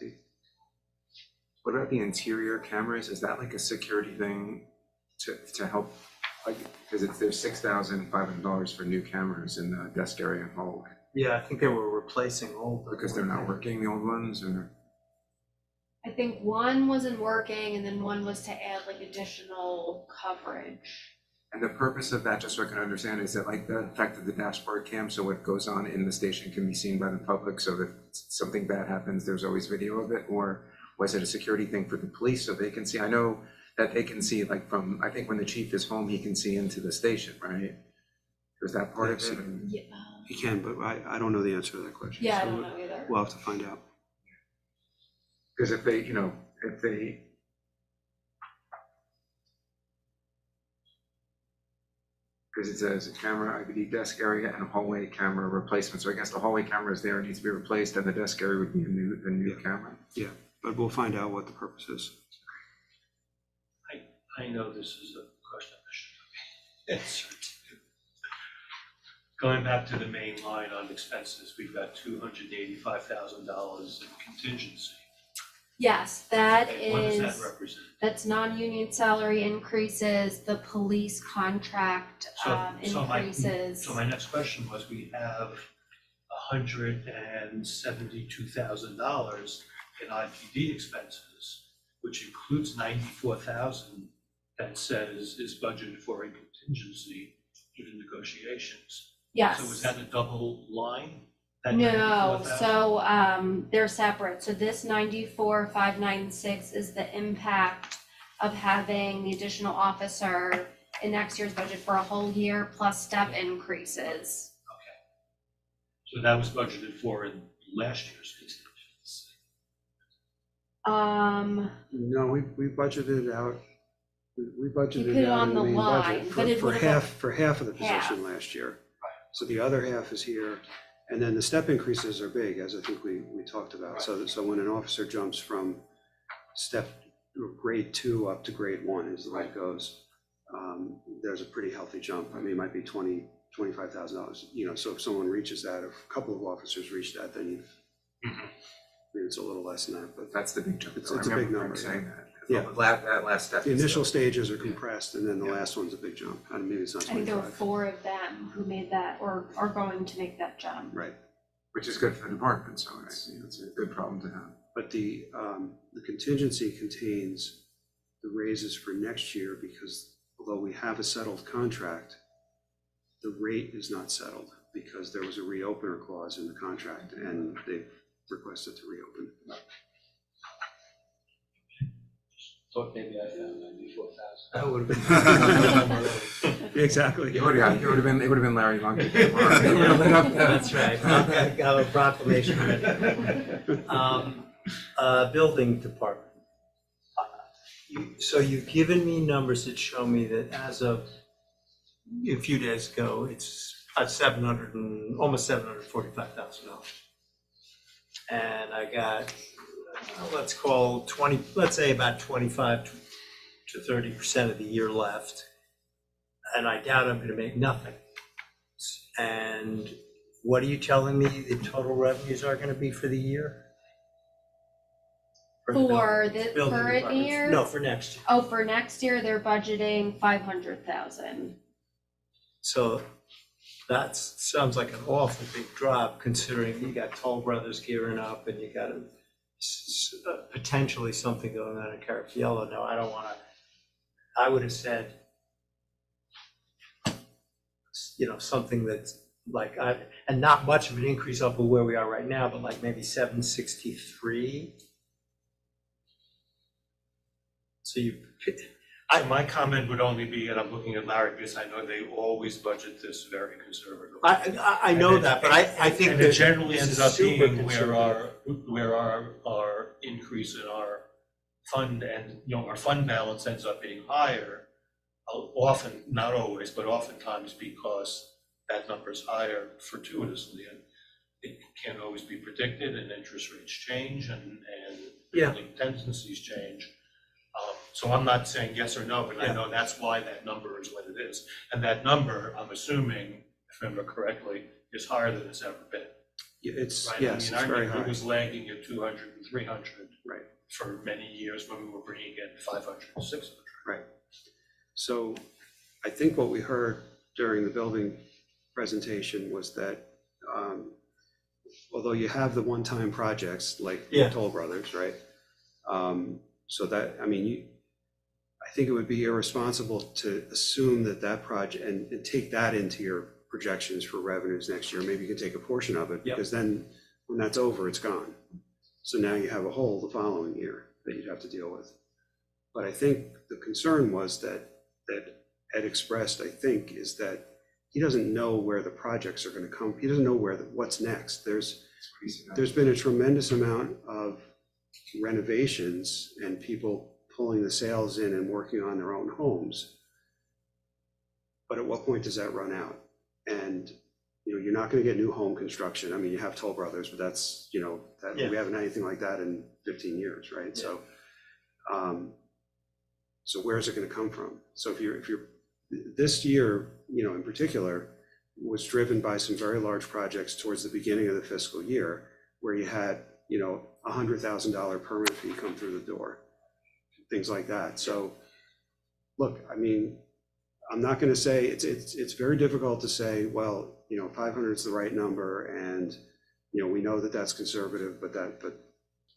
What about the interior cameras? Is that like a security thing to help? Like, because there's $6,500 for new cameras in the desk area and hall. Yeah, I think they were replacing old. Because they're not working, the old ones, or? I I think one wasn't working and then one was to add like additional coverage. And the purpose of that, just so I can understand, is that like the fact that the dashboard cam, so what goes on in the station can be seen by the public, so that if something bad happens, there's always video of it? Or was it a security thing for the police so they can see? I know that they can see like from, I think when the chief is home, he can see into the station, right? Is that part of it? Yeah. He can, but I don't know the answer to that question. Yeah, I So don't know either. We'll have to find out. Because if they, you know, if they, because it says a camera, IVD desk area and a hallway camera replacement. So I guess the hallway camera is there, it needs to be replaced, and the desk area would be a new camera. But we'll find out what the purpose is. I know this is a question that should be answered. Going back to the main line on expenses, we've got $285,000 in contingency. Yes, that Okay, what does is, that represent? that's non-union salary increases, the police contract increases. So my next question was, we have $172,000 in IPD expenses, which includes $94,000 that says is budgeted for a contingency due to negotiations. Yes. So was that a double line? That No, 94,000? so they're separate. So this 94,596 is the impact of having the additional officer in next year's budget for a whole year plus step increases. So that was budgeted for in last year's contingency. No, we budgeted out, we You put budgeted it out on in the the main line, budget but it for would've half of the half. position last year. So the other half is here, and then the step increases are big, as I think we talked about. So when an officer jumps from grade 2 up to grade 1 is the way it goes, there's a pretty healthy jump. I mean, it might be $25,000, you know, so if someone reaches that, if a couple of officers reach that, then maybe it's a little less than that, but That's the big jump. It's I a big remember number, saying that. Yeah. That last step. the is initial the- stages are compressed, and then the last one's a big jump. I mean, maybe it's not I think there were 25. 4 of them who made that or are going to make that jump. Right, Which is good for the department, so it's a good problem to have. but the contingency contains the raises for next year, because although we have a settled contract, the rate is not settled because there was a reopener clause in the contract, and they've requested to reopen. Thought maybe I found 94,000. That would have been. Exactly. It would have been Larry Long. That's right. I've got a proclamation ready. Building department. So you've given me numbers that show me that as of a few days ago, it's almost $745,000. And I got, let's say about 25 to 30% of the year left. And I doubt I'm gonna make nothing. And what are you telling me the total revenues are gonna be for the year? the For the building current department? year? No, for next year. Oh, for next year, they're budgeting 500,000. So that sounds like an awful big drop, considering you got Toll Brothers gearing up and you got potentially something going on in Carafiello. No, I don't wanna, I would have said, something that's like, and not much of an increase off of where we are right now, but like maybe 763. So So my comment would only be, and I'm looking at Larry because I know they always budget this very conservatively. I know that, but I think And that it generally this ends is up super being where conservative. our increase in our fund and, our fund balance ends up being higher. Often, not always, but oftentimes because that number is higher fortuitously, and it can't always be predicted, and interest rates change, and Yeah. building tendencies change. So I'm not saying yes or no, but I Yeah. know that's why that number is what it is. And that number, I'm assuming, if I remember correctly, is higher than it's ever been, It's, right? yes, I it's mean, very I remember high. it was lagging at 200 and 300. Right. For many years when we were bringing in 500 and 600. Right. So I think what we heard during the building presentation was that although you have the one-time projects like Yeah. Toll Brothers, right? So that, I mean, I think it would be irresponsible to assume that that project, and take that into your projections for revenues next year. Maybe you can take a portion of it, Yep. because then when that's over, it's gone. So now you have a hole the following year that you'd have to deal with. But I think the concern was that Ed expressed, I think, is that he doesn't know where the projects are going to come. He doesn't know what's next. There's been a tremendous amount of renovations and people pulling the sales in and working on their own homes. But at what point does that run out? And, you know, you're not going to get new home construction. I mean, you have Toll Brothers, but that's, you know, that Yeah. we haven't had anything like that in 15 years, right? Yeah. So where's it going to come from? So if you're this year, you know, in particular, was driven by some very large projects towards the beginning of the fiscal year, where you had, you know, $100,000 permit fee come through the door, things like that. So, look, I mean, I'm not going to say it's very difficult to say, well, you know, 500 is the right number, and you know, we know that that's conservative, but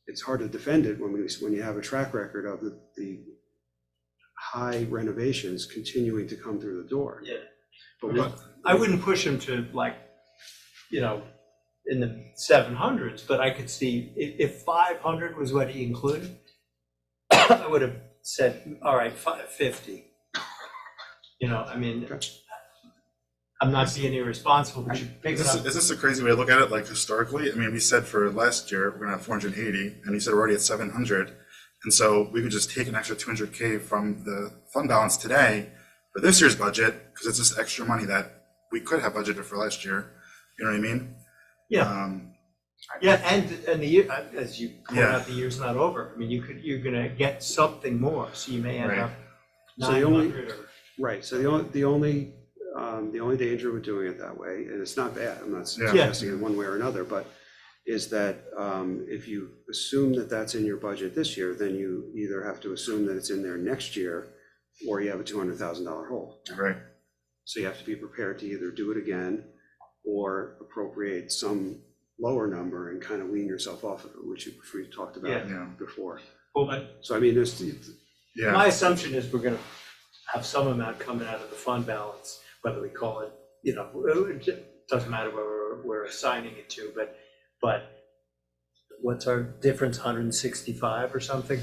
it's hard to defend it when you have a track record of the high renovations continuing to come through the door. Yeah. But I wouldn't push him to, like, you know, in the 700s, but I could see if 500 was what he included, I would have said, all right, 550. You know, I mean, I'm not being irresponsible, but you pick it up. Is this a crazy way to look at it, like historically? I mean, we said for last year, we're gonna have 480, and you said we're already at 700. And so we could just take an extra 200K from the fund balance today for this year's budget, because it's just extra money that we could have budgeted for last year. You know what I mean? Yeah, yeah, and the year, as you point out, the year's not over. I mean, you're gonna get something more, so you may end Right. up So the only- 900 or. Right, so the only danger with doing it that way, and it's not bad, I'm not Yeah. suggesting it one way or another, but is that if you assume that that's in your budget this year, then you either have to assume that it's in there next year, or you have a $200,000 hole. Right. So you have to be prepared to either do it again or appropriate some lower number and kind of wean yourself off of it, which we talked about Yeah. before. Well, So I mean, there's, Yeah. my assumption is we're gonna have some amount coming out of the fund balance, whether we call it, you know, it doesn't matter where we're assigning it to, but what's our difference, 165 or something?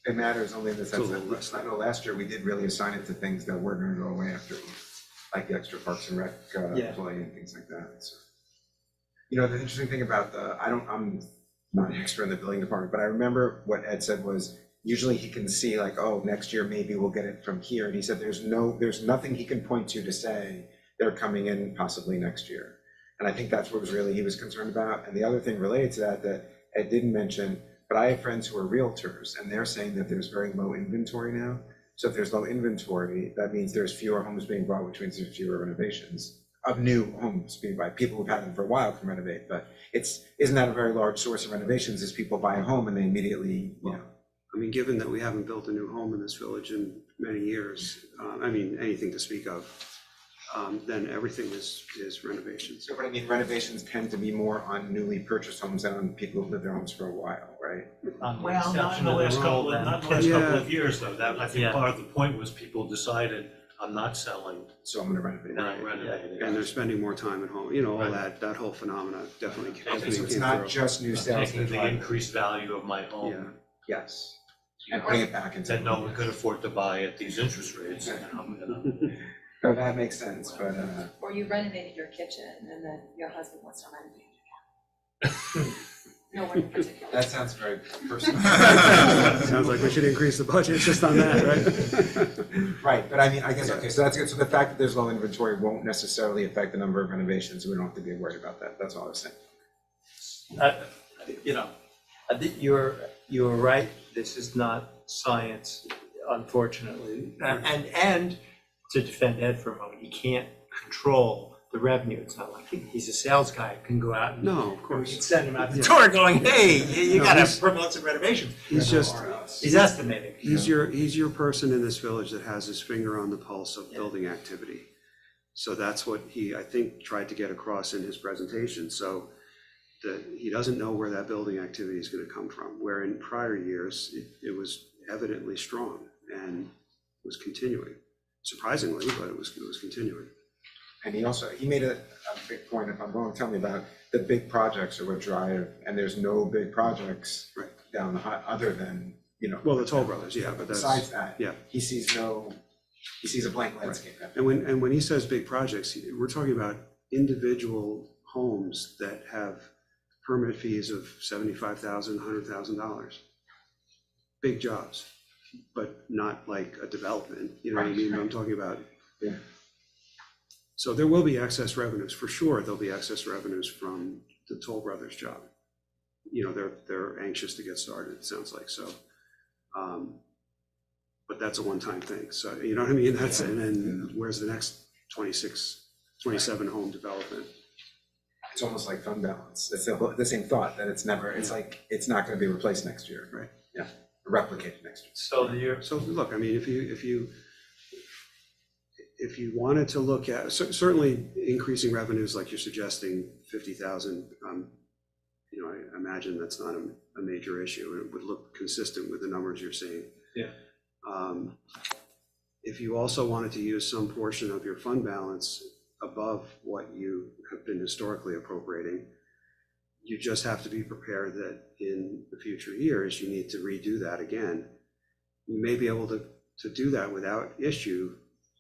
It matters only in the sense It's a little less. that, I know last year we did really assign it to things that were gonna go away after, like the extra Parks and Rec Yeah. employee and things like that, so. You know, the interesting thing about I'm not an expert in the building department, but I remember what Ed said was, usually he can see like, oh, next year maybe we'll get it from here, and he said there's nothing he can point to say they're coming in possibly next year. And I think that's what he was concerned about. And the other thing related to that Ed didn't mention, but I have friends who are realtors, and they're saying that there's very low inventory now. So if there's low inventory, that means there's fewer homes being bought, which means there's fewer renovations of new homes being bought. People who've had them for a while can renovate, but isn't that a very large source of renovations, is people buy a home and they immediately, you know. I mean, given that we haven't built a new home in this village in many years, I mean, anything to speak of, then everything is renovations. So, but I mean, renovations tend to be more on newly purchased homes than on people who've lived their homes for a while, right? Well, not in the last couple of years, though. That, I think Yeah. part of the point was people decided, I'm not selling, So I'm gonna renovate. and I'm renovating. And they're spending more time at home, you know, all Right. that whole phenomena definitely Okay, came So it's through. not just new sales. Taking the increased value of my Yeah, home Yes, and putting it back into. that no one could afford to buy at these interest rates, and I'm gonna. No, that makes sense, but, Or you renovated your kitchen and then your husband wants to renovate it again. No one in particular. that sounds very personal. sounds like we should increase the budget just on that, right? Right, but I mean, I guess, okay, so that's good. So the fact that there's low inventory won't necessarily affect the number of renovations. We don't have to be worried about that. That's all I was saying. You know, I think you're right, this is not science, unfortunately. And to defend Ed for a moment, he can't control the revenue. It's not like he's a sales guy, can go out and No, of we can course. send him out the Yeah. door going, hey, you No, gotta he's- promote some renovations. He's just, He's estimating. he's your person in this village that has his finger on the pulse of Yeah. building activity. So that's what he, I think, tried to get across in his presentation. So that he doesn't know where that building activity is gonna come from, where in prior years, it was evidently strong and was continuing. Surprisingly, but it was continuing. And he made a big point, if I'm wrong, tell me about the big projects are what drive, and there's no big projects Right. down the other than, Well, the Toll Brothers, yeah, but that's. besides that, yeah. he sees a blank landscape. And when he says big projects, we're talking about individual homes that have permit fees of $75,000, $100,000. Big jobs, but not like a development, you know what I mean? I'm talking about. Yeah. So there will be excess revenues, for sure, there'll be excess revenues from the Toll Brothers job. They're anxious to get started, it sounds like, so. But that's a one-time thing, so, you know what I mean? That's, and then where's the next 27 home development? It's almost like fund balance. It's the same thought, that it's like, it's not gonna be replaced next year. Right. Yeah, replicated next year. So So look, I mean, if you wanted to look at, certainly increasing revenues like you're suggesting, 50,000, I imagine that's not a major issue, and it would look consistent with the numbers you're seeing. Yeah. If you also wanted to use some portion of your fund balance above what you have been historically appropriating, you just have to be prepared that in the future years, you need to redo that again. You may be able to do that without issue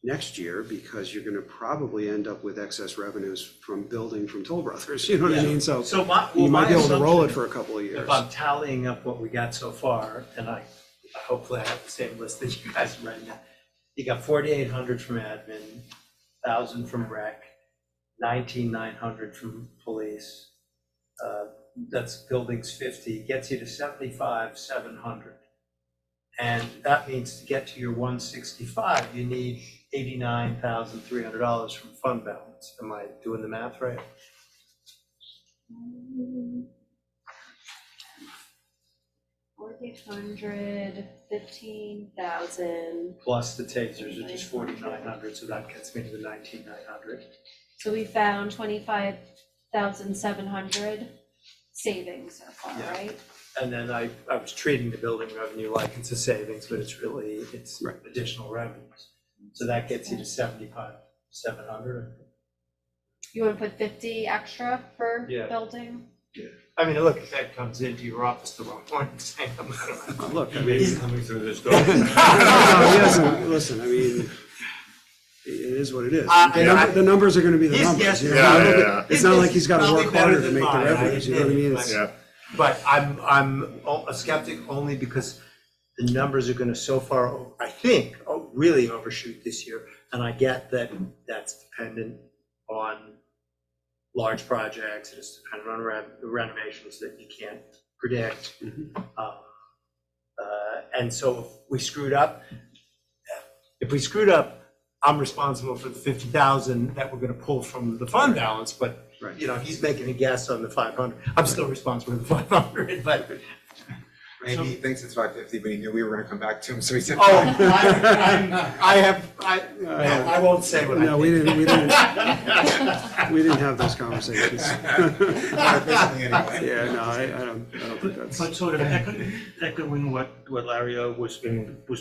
next year, because you're gonna probably end up with excess revenues from building from Toll Brothers, you know what I mean? So you might be able to roll it for a couple of years. if I'm tallying up what we got so far, and I hopefully I have the same list that you guys are right now. You got 4,800 from admin, 1,000 from rec, 19,900 from police. That's buildings 50, gets you to 75,700. And that means to get to your 165, you need $89,300 from fund balance. Am I doing the math right? 4,800, 15,000. Plus the tasers are just 4,900, so that gets me to the 19,900. So we found 25,700 savings so far, Yeah. right? And then I was treating the building revenue like it's a savings, but it's Right. additional revenues. So that gets you to 75,700. You wanna put 50 extra for Yeah. building? I mean, look, if Ed comes into your office tomorrow morning saying, I'm gonna. Look, I Maybe mean. coming through this door. No, he doesn't, listen, I mean, it is what it is. The numbers are gonna be the He's numbers. guessing. You know? Yeah. It's not like he's gotta Probably work better harder to than make the mine, revenues, you know what I mean? It's- Yeah. But I'm a skeptic only because the numbers are gonna so far, I think, really overshoot this year. And I get that that's dependent on large projects, and it's dependent on renovations that you can't predict. Mhm. And so if we screwed up, I'm responsible for the 50,000 that we're gonna pull from the fund balance, but, Right. he's making a guess on the 500. I'm still responsible for the 500, but, Maybe he thinks it's 550, but he knew we were gonna come back to him, so he said. oh, I won't say what I think. No, we didn't have those conversations. Officially anyway. Yeah, no, I don't think that's. But sort of echoing what Larry was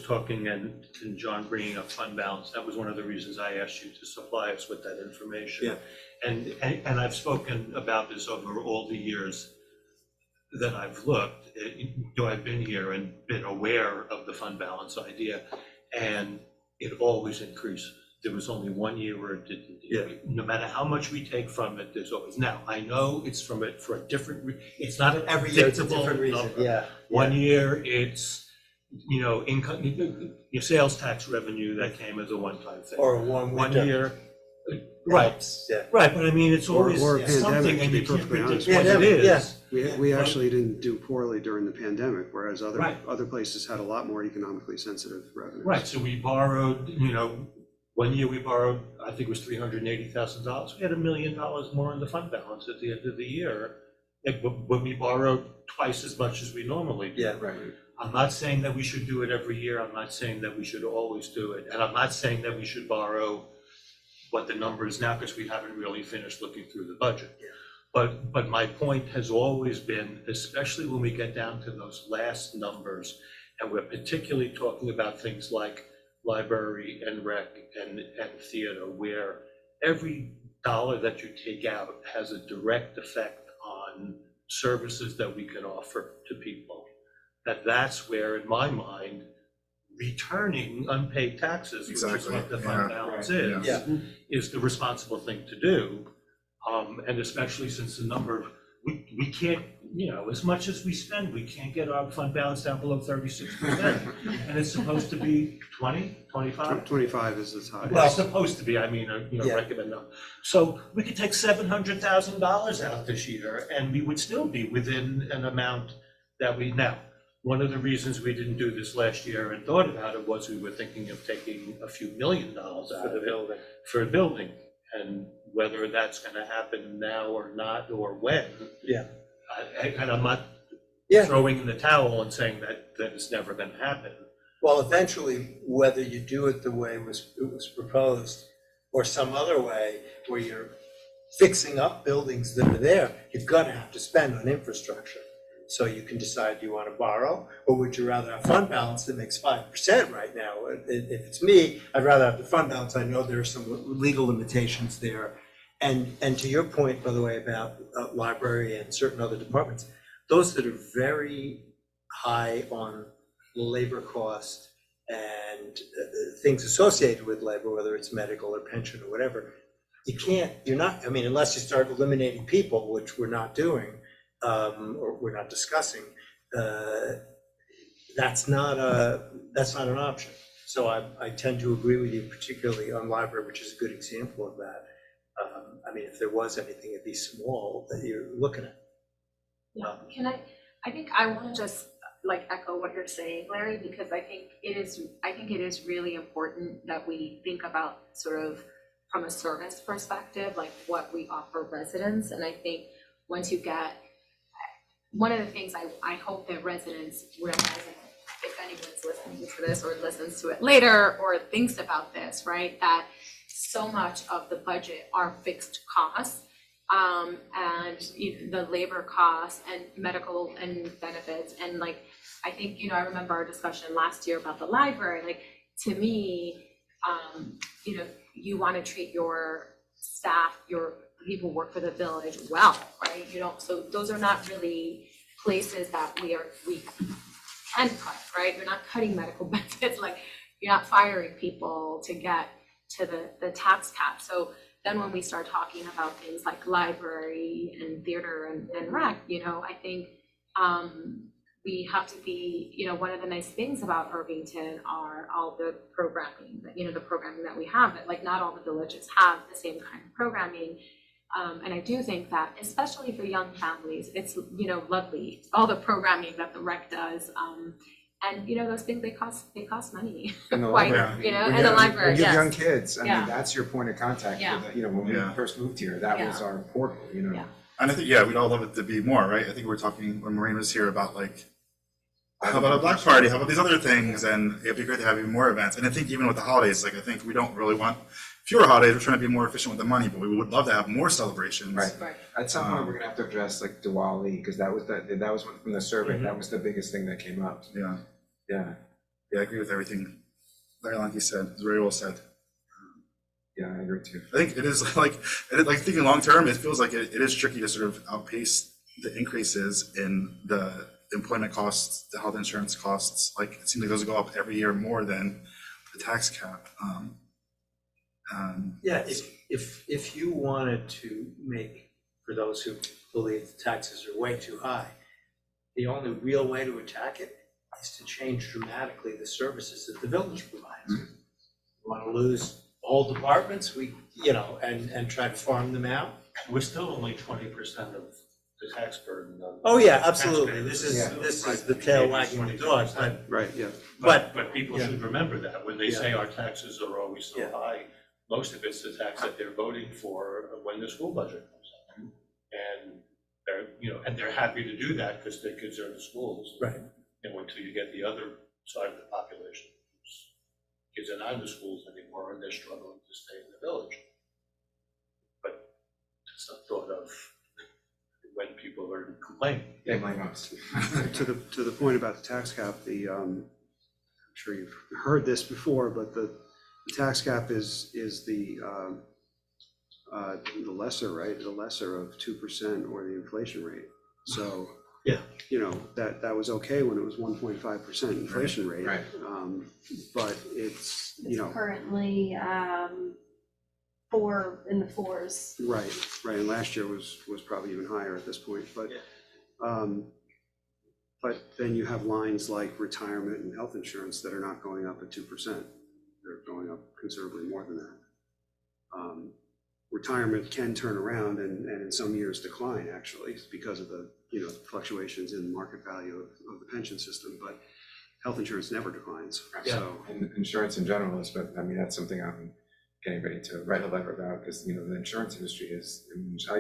talking and John bringing up fund balance, that was one of the reasons I asked you to supply us with that information. Yeah. And I've spoken about this over all the years that I've looked, I've been here and been aware of the fund balance idea, and it always increases. There was only 1 year where it didn't. Yeah. No matter how much we take from it, there's always, now, I know it's from it for a different, it's not an Every year it's a predictable different reason, number. yeah. One year, it's, income, your sales tax revenue that came as a one-time thing. Or a warm One winter. year, right, Yeah. right, but I mean, it's Or- always or a something, pandemic, to and be you can't perfectly predict honest. what it is. Yes. We actually didn't do poorly during the pandemic, whereas Right. other places had a lot more economically sensitive revenues. Right, so we borrowed, 1 year we borrowed, I think it was $380,000. We had $1 million more in the fund balance at the end of the year, when we borrowed twice as much as we normally do. Yeah. Right. I'm not saying that we should do it every year, I'm not saying that we should always do it, and I'm not saying that we should borrow what the number is now, because we haven't really finished looking through the budget. Yeah. But my point has always been, especially when we get down to those last numbers, and we're particularly talking about things like library and rec and theater, where every dollar that you take out has a direct effect on services that we can offer to people. That's where, in my mind, returning unpaid taxes, which is Exactly, what the fund yeah. balance Yeah. is the responsible thing to do. And especially since the number, we can't, as much as we spend, we can't get our fund balance down below 36%. And it's supposed to be 20, 25? 25 is as high. Well, it's supposed to be, I mean, Yeah. recommend them. So we could take $700,000 out this year and we would still be within an amount that now, one of the reasons we didn't do this last year and thought about it was we were thinking of taking a few $1 million out For of the it building. for a building. And whether that's gonna happen now or not, or when. Yeah. And I'm not Yeah. throwing in the towel and saying that it's never gonna happen. Well, eventually, whether you do it the way it was proposed or some other way where you're fixing up buildings that are there, you're gonna have to spend on infrastructure. So you can decide, do you want to borrow, or would you rather have fund balance that makes 5% right now? If it's me, I'd rather have the fund balance. I know there are some legal limitations there. And to your point, by the way, about library and certain other departments, those that are very high on labor cost and things associated with labor, whether it's medical or pension or whatever, I mean, unless you start eliminating people, which we're not doing, or we're not discussing, that's not an option. So I tend to agree with you, particularly on library, which is a good example of that. I mean, if there was anything, it'd be small that you're looking at. Yeah, I think I want to just like echo what you're saying, Larry, because I think it is really important that we think about sort of from a service perspective, like what we offer residents. And I think once you get, one of the things I hope that residents realize, if anyone's listening to this or listens to it later or thinks about this, right, that so much of the budget are fixed costs, and the labor costs and medical and benefits. And like, I think, I remember our discussion last year about the library. Like, to me, you want to treat your staff, your people who work for the village well, right? So those are not really places that we can cut, right? You're not cutting medical benefits, like you're not firing people to get to the tax cap. So then when we start talking about things like library and theater and rec, I think we have to be, one of the nice things about Irvington are all the programming, the programming that we have, that like not all the villages have the same kind of programming. And I do think that, especially for young families, it's, lovely, all the programming that the rec does. And, those things, they cost money. And the Quite, library. and the library, When you have yes. young kids, I Yeah. mean, that's your point of contact. Yeah. For the, when we Yeah. first moved here, that was Yeah. our portal, Yeah. And I think, we'd all love it to be more, right? I think we were talking when Maureen was here about like, how about a black party? How about these other things? And it'd be great to have even more events. And I think even with the holidays, like I think we don't really want fewer holidays. We're trying to be more efficient with the money, but we would love to have more celebrations. Right. Right. At some point, we're gonna have to address like Diwali, because that was one from the survey, Mm-hmm. that was the biggest thing that came up. Yeah. Yeah, Yeah, I agree with everything Larry Lanke said. It's very well said. yeah, I agree too. I think it is like thinking long term, it feels like it is tricky to sort of outpace the increases in the employment costs, the health insurance costs. Like it seems like those go up every year more than the tax cap. Yeah, if you wanted to make, for those who believe the taxes are way too high, the only real way to attack it is to change dramatically the services that the village provides. You want to lose all departments, and try to farm them out? We're still only 20% of the tax burden on. Oh, yeah, absolutely. taxpayers. This Right. is the tail wagging the dog, but Right, yeah. But people Yeah. should remember that when they Yeah. say our taxes are always so Yeah. high, most of it's the tax that they're voting for when the school budget comes up. And they're happy to do that because their kids are in the schools. Right. And until you get the other side of the population, whose kids are not in the schools anymore and they're struggling to stay in the village. But it's not thought of are complaining. They blame us. To the point about the tax cap, I'm sure you've heard this before, but the tax cap is the lesser, right? The lesser of 2% or the inflation rate. So, Yeah. you know, that was okay when it was 1.5% inflation rate. Right. But it's, you It's know, currently, 4 in the 4s. right, and last year was probably even higher at this point, but, but then you have lines like retirement and health insurance that are not going up at 2%. They're going up considerably more than that. Retirement can turn around and in some years decline, actually, because of the, you know, fluctuations in the market value of the pension system, but health insurance never declines, so. And insurance in general is, but I mean, that's something I'm getting ready to write a letter about, because, you know, the insurance industry is,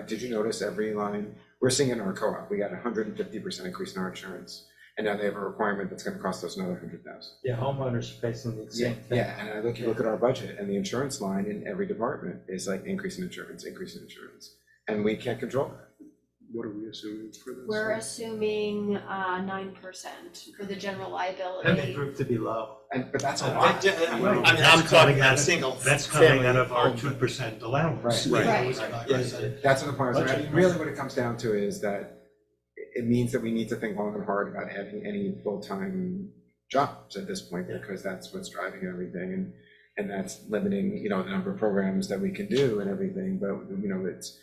did you notice every line, we're seeing in our co-op, we got 150% increase in our insurance. And now they have a requirement that's gonna cost us another 100,000. Yeah, homeowners are facing the same thing. Yeah, and I look at our budget, and the insurance line in every department is like increase in insurance, and we can't control that. What are we assuming for this? We're assuming 9% for the general And they liability. proved to be low. But that's a lot. I mean, I'm talking about single. That's coming family out of our home, but- 2% allowance. Right. Right. That's what the point is. I mean, Budget. really what it comes down to is that it means that we need to think long and hard about having any full-time jobs at this point, because that's what's driving everything, and that's limiting, you know, the number of programs that we can do and everything, but, you know, it's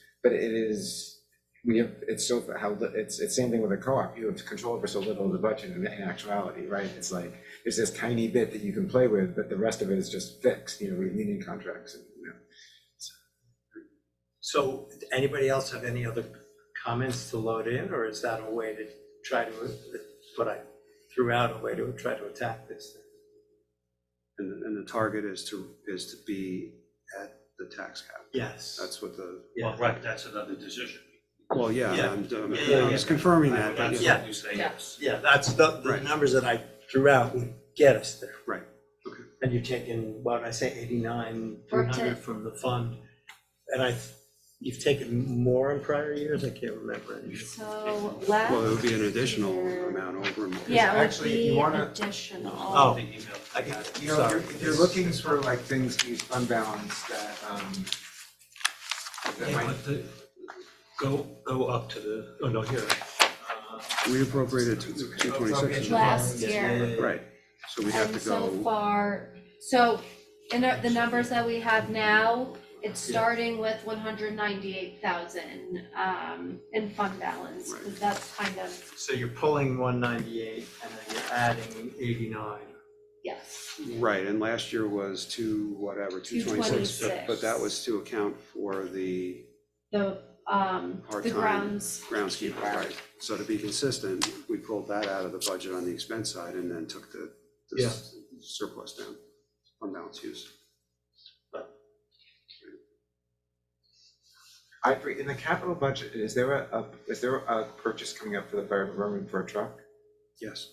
same thing with a co-op. You have control over so little of the budget in actuality, right? It's like, there's this tiny bit that you can play with, but the rest of it is just fixed, you know, with union contracts and, you know. So, anybody else have any other comments to load in, or is that a way to try to, what I threw out, a way to try to attack this thing? And the target is to be at the tax cap. Yes. That's what the, Well, right, that's another decision. well, yeah, Yeah. I was confirming that, but That's Yeah. what you say, Yeah. yes. Yeah, that's the Right. numbers that I threw out would get us there. right, okay. And you're taking, what did I say, 89, Or 300 from the fund. And you've taken more in prior years? I can't remember anymore. So last. Well, it would be an additional year- amount over and over. Yeah, it would Actually, if you be wanna- additional. Oh. The email. I got it. You know, Sorry. if you're looking for like things to use unbalanced that Yeah, might, but go up to the, oh, no, here. We appropriated 226. Last Yeah, year. yeah, yeah. Right, so we'd have And to so go, far, so in the numbers that we have now, it's starting with 198,000 in fund balance, Right. 'cause that's kind of, So you're pulling 198 and then you're adding 89. yes. right, and last year was 226, 226. but that was to account for the The part-time grounds. groundskeeper, right? So to be consistent, we pulled that out of the budget on the expense side and then took the Yeah. surplus down, unbalanced use. in the capital budget, is there a purchase coming up for the fire department for a truck? Yes,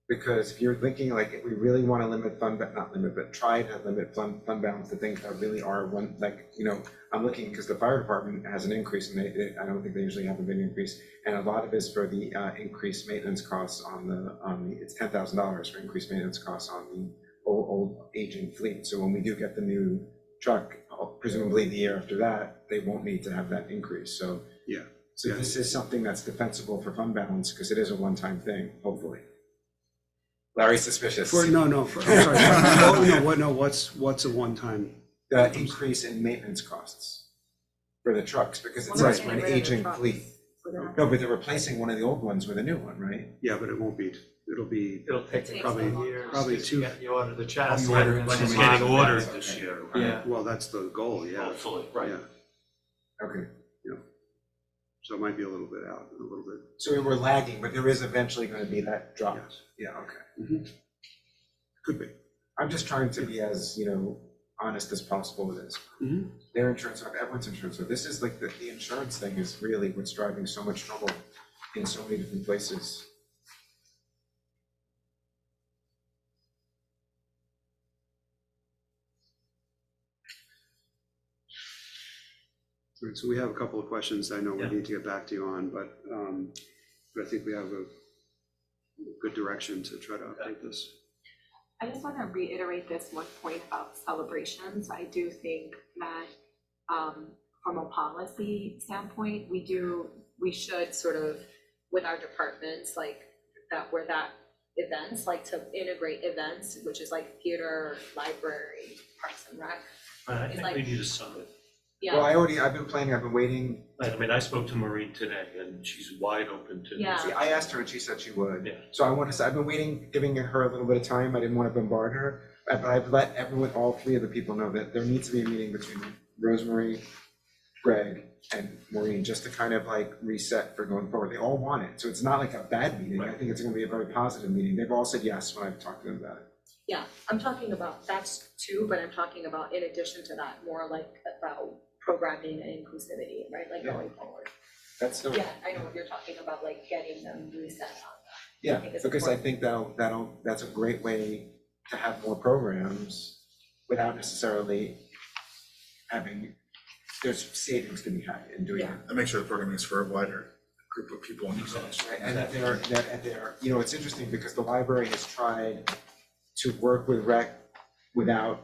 Because if you're thinking like, if we really want to limit not limit, but try to limit fund balance to things that really are one, like, you know, I'm looking, because the fire department has an increase, and I don't think they usually have a big increase, and a lot of it is for the increased maintenance costs on the, it's $10,000 for increased maintenance costs on the old aging fleet. So when we do get the new truck, presumably the year after that, they won't need to have that increase, so. Yeah. So Yeah. this is something that's defensible for fund balance, because it is a one-time thing, hopefully. Larry's suspicious. I'm sorry, what's a one-time? The increase in maintenance costs for the trucks, because it Well, they're says for an getting rid of the aging trucks. fleet. No, but they're replacing one of the old ones with a new one, right? Yeah, but it won't be, it'll be, It'll take Takes probably a long years. probably to two- get- You order the chassis. You order and But then it's you getting modify ordered it. this year. Yeah. well, that's the goal, yeah. Hopefully. Yeah, Okay. so it might be a little bit out, a little bit, So we're lagging, but there is eventually gonna be that drop. yes. Yeah, okay. Could be. I'm just trying to be as, you know, honest as possible with this. Mhm. Their insurance, everyone's insurance, so this is like, the insurance thing is really what's driving so much trouble in so many different places. Right, so we have a couple of questions I know we Yeah. need to get back to you on, but I think we have a good direction to try to update this. I just want to reiterate this one point about celebrations. I do think that from a policy standpoint, we should sort of, with our departments, like that events, like to integrate events, which is like theater, library, parks and rec. I It's think like- we need a summit. Yeah. Well, I've been waiting. I mean, I spoke to Maureen today and she's wide open to. Yeah. See, I asked her and she said she would. Yeah. So I want to say, I've been waiting, giving her a little bit of time. I didn't want to bombard her. But I've let everyone, all three of the people know that there needs to be a meeting between Rosemary, Greg, and Maureen, just to kind of like reset for going forward. They all want it. So it's not like a bad meeting. I Right. think it's going to be a very positive meeting. They've all said yes when I've talked to them about it. Yeah, I'm talking about, that's two, but I'm talking about in addition to that, more like about programming and inclusivity, right, like Yeah. going forward. That's no. Yeah, I know what you're talking about, like getting them reset on that. Yeah, think it's because I important. think that's a great way to have more programs without necessarily having, there's savings to be had in doing it. Yeah. And make sure the programming is for a wider group of people in the village. Right, and that they're, you know, it's interesting because the library has tried to work with rec without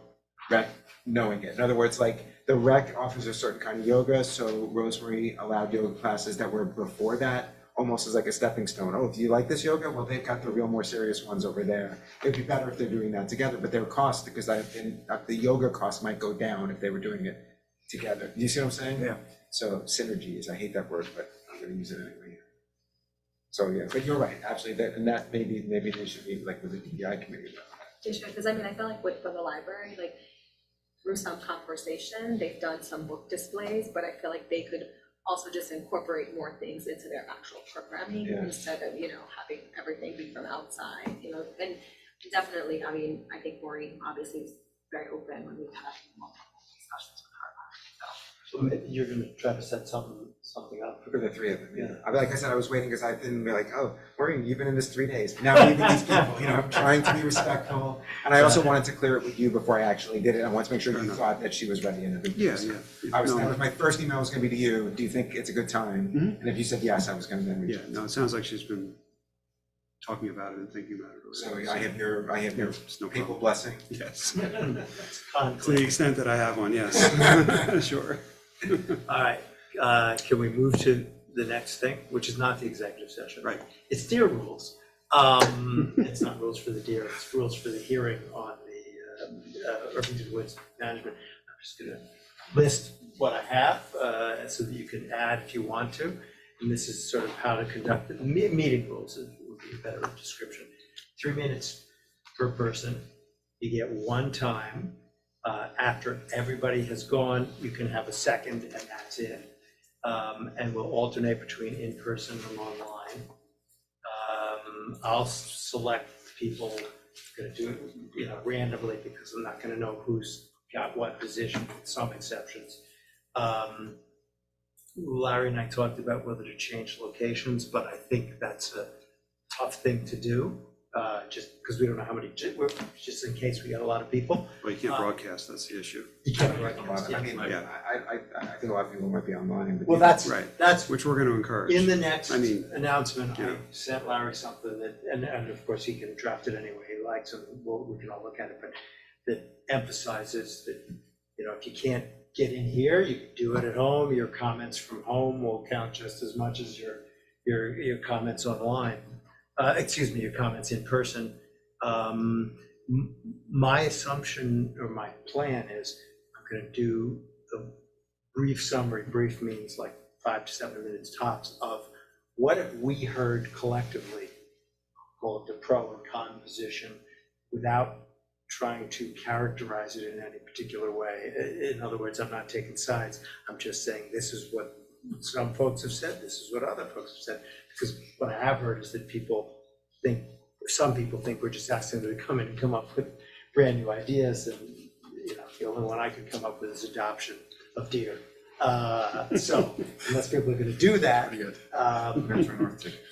rec knowing it. In other words, like, the rec offers a certain kind of yoga, so Rosemary allowed yoga classes that were before that, almost as like a stepping stone. Oh, do you like this yoga? Well, they've got the real more serious ones over there. It'd be better if they're doing that together, but their cost, because the yoga cost might go down if they were doing it together. Do you see what I'm saying? Yeah. So synergies, I hate that word, but I'm gonna use it anyway. So, yeah, but you're right, actually, that maybe they should be like with the DEI committee about that. They should, because I mean, I feel like for the library, like through some conversation, they've done some book displays, but I feel like they could also just incorporate more things into their actual programming Yeah. instead of, having everything be from outside, and definitely, I mean, I think Maureen obviously is very open when we've had multiple discussions with her. So maybe you're gonna try to set something up. For the three of them, yeah. Yeah. I mean, like I said, I was waiting because I didn't be like, oh, Maureen, you've been in this 3 days. Now I'm meeting these people, I'm trying to be respectful. And I also wanted to clear it with you before I actually did it. I wanted to make sure Fair you enough. thought that she was ready and everything. Yeah, So yeah. that was No, my first email was gonna be to you. Do you think it's a good time? Mhm. And if you said yes, I was gonna then reach Yeah, out. no, it sounds like she's been talking about it and thinking about it. So already, I have your It's no papal problem. blessing. Yes, That's to the conflict. extent that I have one, yes, sure. All right, can we move to the next thing, which is not the executive session? Right. It's deer rules. It's not rules for the deer, it's rules for the hearing on the Irvington Woods Management. I'm just gonna list what I have, so that you can add if you want to. And this is sort of how to conduct the meeting rules, would be a better description. 3 minutes per person. You get one time. After everybody has gone, you can have a second and that's it. And we'll alternate between in-person and online. I'll select people, gonna do it, randomly because I'm not gonna know who's got what position, with some exceptions. Larry and I talked about whether to change locations, but I think that's a tough thing to do, just because we don't know how many, just in case we got a lot of people. Well, you can't broadcast, that's the issue. You can't I recognize, mean, Yeah. I think a lot of people might be online, but. well, that's, Right. that's Which we're going to encourage. in the next I mean, announcement. I yeah. sent Larry something that, and of course he can draft it anyway he likes, and we can all look at it, but that emphasizes that, if you can't get in here, you can do it at home. Your comments from home will count just as much as your comments online. Your comments in person. My assumption or my plan is I'm gonna do a brief summary. Brief means like 5 to 7 minutes tops of what have we heard collectively, call it the pro and con position, without trying to characterize it in any particular way. In other words, I'm not taking sides. I'm just saying this is what some folks have said, this is what other folks have said. Because what I have heard is that some people think we're just asking them to come in and come up with brand new ideas, and the only one I could come up with is adoption of deer. So unless people are gonna do that, Pretty good. Metro North tickets.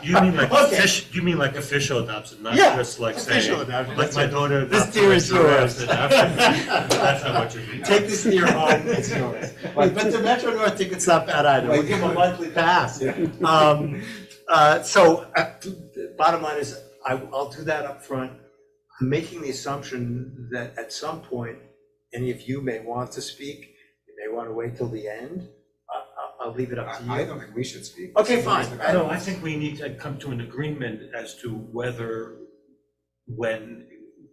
You mean like Okay. you mean like official adoption, not Yeah, just like official saying, adoption, like that's my it. daughter This adopted deer a is giraffe yours. adoption. That's not what you mean. Take this deer home, it's yours. But the Metro North ticket's not bad either, we'll give them a monthly pass. The bottom line is, I'll do that up front. I'm making the assumption that at some point, any of you may want to speak, you may want to wait till the end. I'll leave it up to I you. don't think we should speak. Okay, fine. No, I think we need to come to an agreement as to whether, when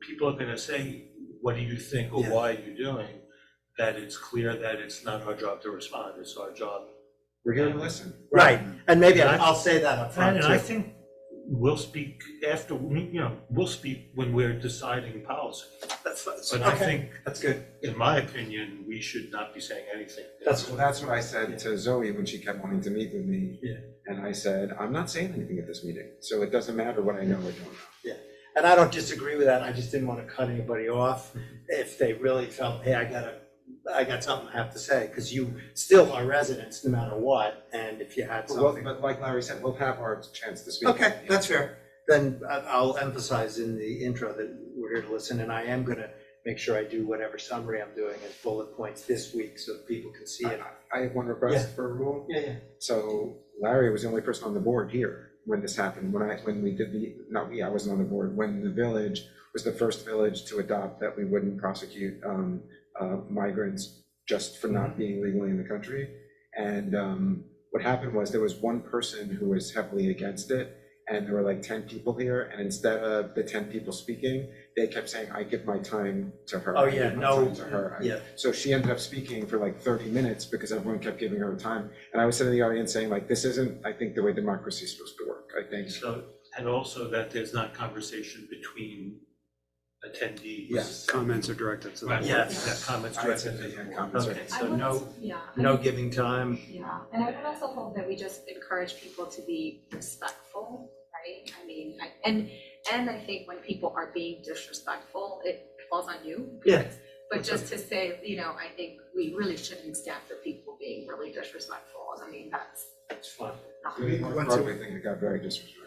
people are gonna say, what do you think, or Yeah. why are you doing, that it's clear that it's not our job to respond, it's our job. We're here to listen. Right, and maybe And I'll say that up front And I too. think we'll speak after, we'll speak when we're deciding policy. That's But I okay, think, that's good. in my opinion, we should not be saying anything. Well, that's what I said to Zoe when she kept wanting to meet with me. Yeah. And I said, I'm not saying anything at this meeting, so it doesn't matter what I know or don't know. And I don't disagree with that, I just didn't want to cut anybody off if they really felt, hey, I got something I have to say, because you still are residents no matter what, and if you had Well, something. but like Larry said, we'll have our chance to speak. Okay, that's fair. Then I'll emphasize in the intro that we're here to listen, and I am gonna make sure I do whatever summary I'm doing as bullet points this week so that people can see it. I have one request for a rule. Yeah. So Larry was the only person on the board here when this happened, when we did I wasn't on the board, when the village was the first village to adopt that we wouldn't prosecute migrants just for not being legally in the country. And what happened was there was one person who was heavily against it, and there were like 10 people here, and instead of the 10 people speaking, they kept saying, I give my time to her. Oh, I give yeah, my no, time to her. yeah. So she ended up speaking for like 30 minutes because everyone kept giving her time. And I was sitting in the audience saying, like, this isn't, I think, the way democracy is supposed to work. I think. So, and also that there's not conversation between attendees. Yes. Comments are directed to the Right, board. Yes. yeah, comments I directed said to that, the yeah, board. comments Okay, are- so no, Yeah. No giving time. Yeah, and I would also hope that we just encourage people to be respectful, right? I mean, and I think when people are being disrespectful, it falls on you. Yeah. But just to say, I think we really shouldn't stand for people being really disrespectful. I mean, that's fine. not. We probably think it got very disrespectful.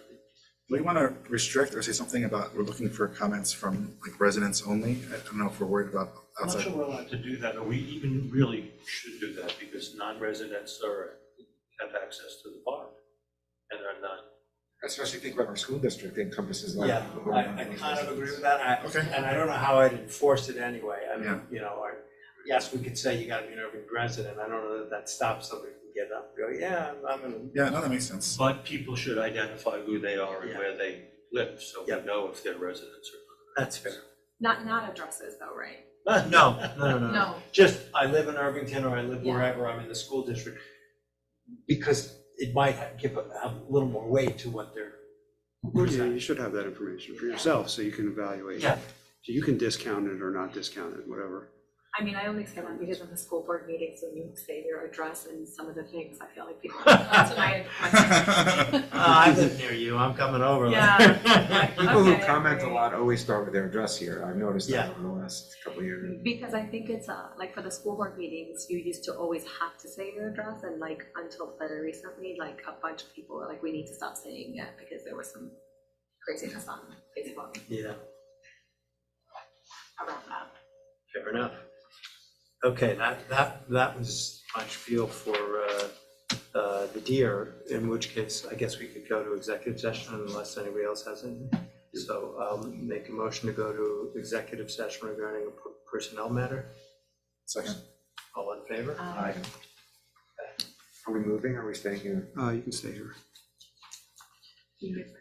We want to restrict or say something about, we're looking for comments from like residents only. I don't know if we're worried about I'm not outside. sure we're allowed to do that, or we even really should do that, because non-residents have access to the park, and are not. Especially think about our school district encompasses like. Yeah, I kind of agree with that, Okay. and I don't know how I'd enforce it anyway. I mean, Yeah. yes, we could say you gotta be an urban resident, I don't know that that stops somebody from getting up and go, yeah, I'm in. Yeah, no, that makes sense. But people should identify who they are and Yeah. where they live, so we Yeah. know if they're residents or That's fair. Not addresses though, right? No, no. No. Just, I live in Irvington or I live Yeah. wherever, I'm in the school district. Because it might give a little more weight to what they're. Yeah, you should have that information for yourself, so you can evaluate. Yeah. So you can discount it or not discount it, whatever. I mean, I only say that because in the school board meetings, when you say your address and some of the things, I feel like people. That's my. I live near you, I'm coming over. Yeah. People who Okay, comment a great. lot always start with their address here. I've noticed that Yeah. over the last couple of years. Because I think it's like for the school board meetings, you used to always have to say your address, and like until very recently, like a bunch of people were like, we need to stop saying it because there was some craziness on Facebook Yeah, around that. fair enough. Okay, that was my spiel for the deer, in which case I guess we could go to executive session unless anybody else has anything. So I'll make a motion to go to executive session regarding a personnel matter. Second. All in favor? Are we moving or are we staying here? You can stay here. You get the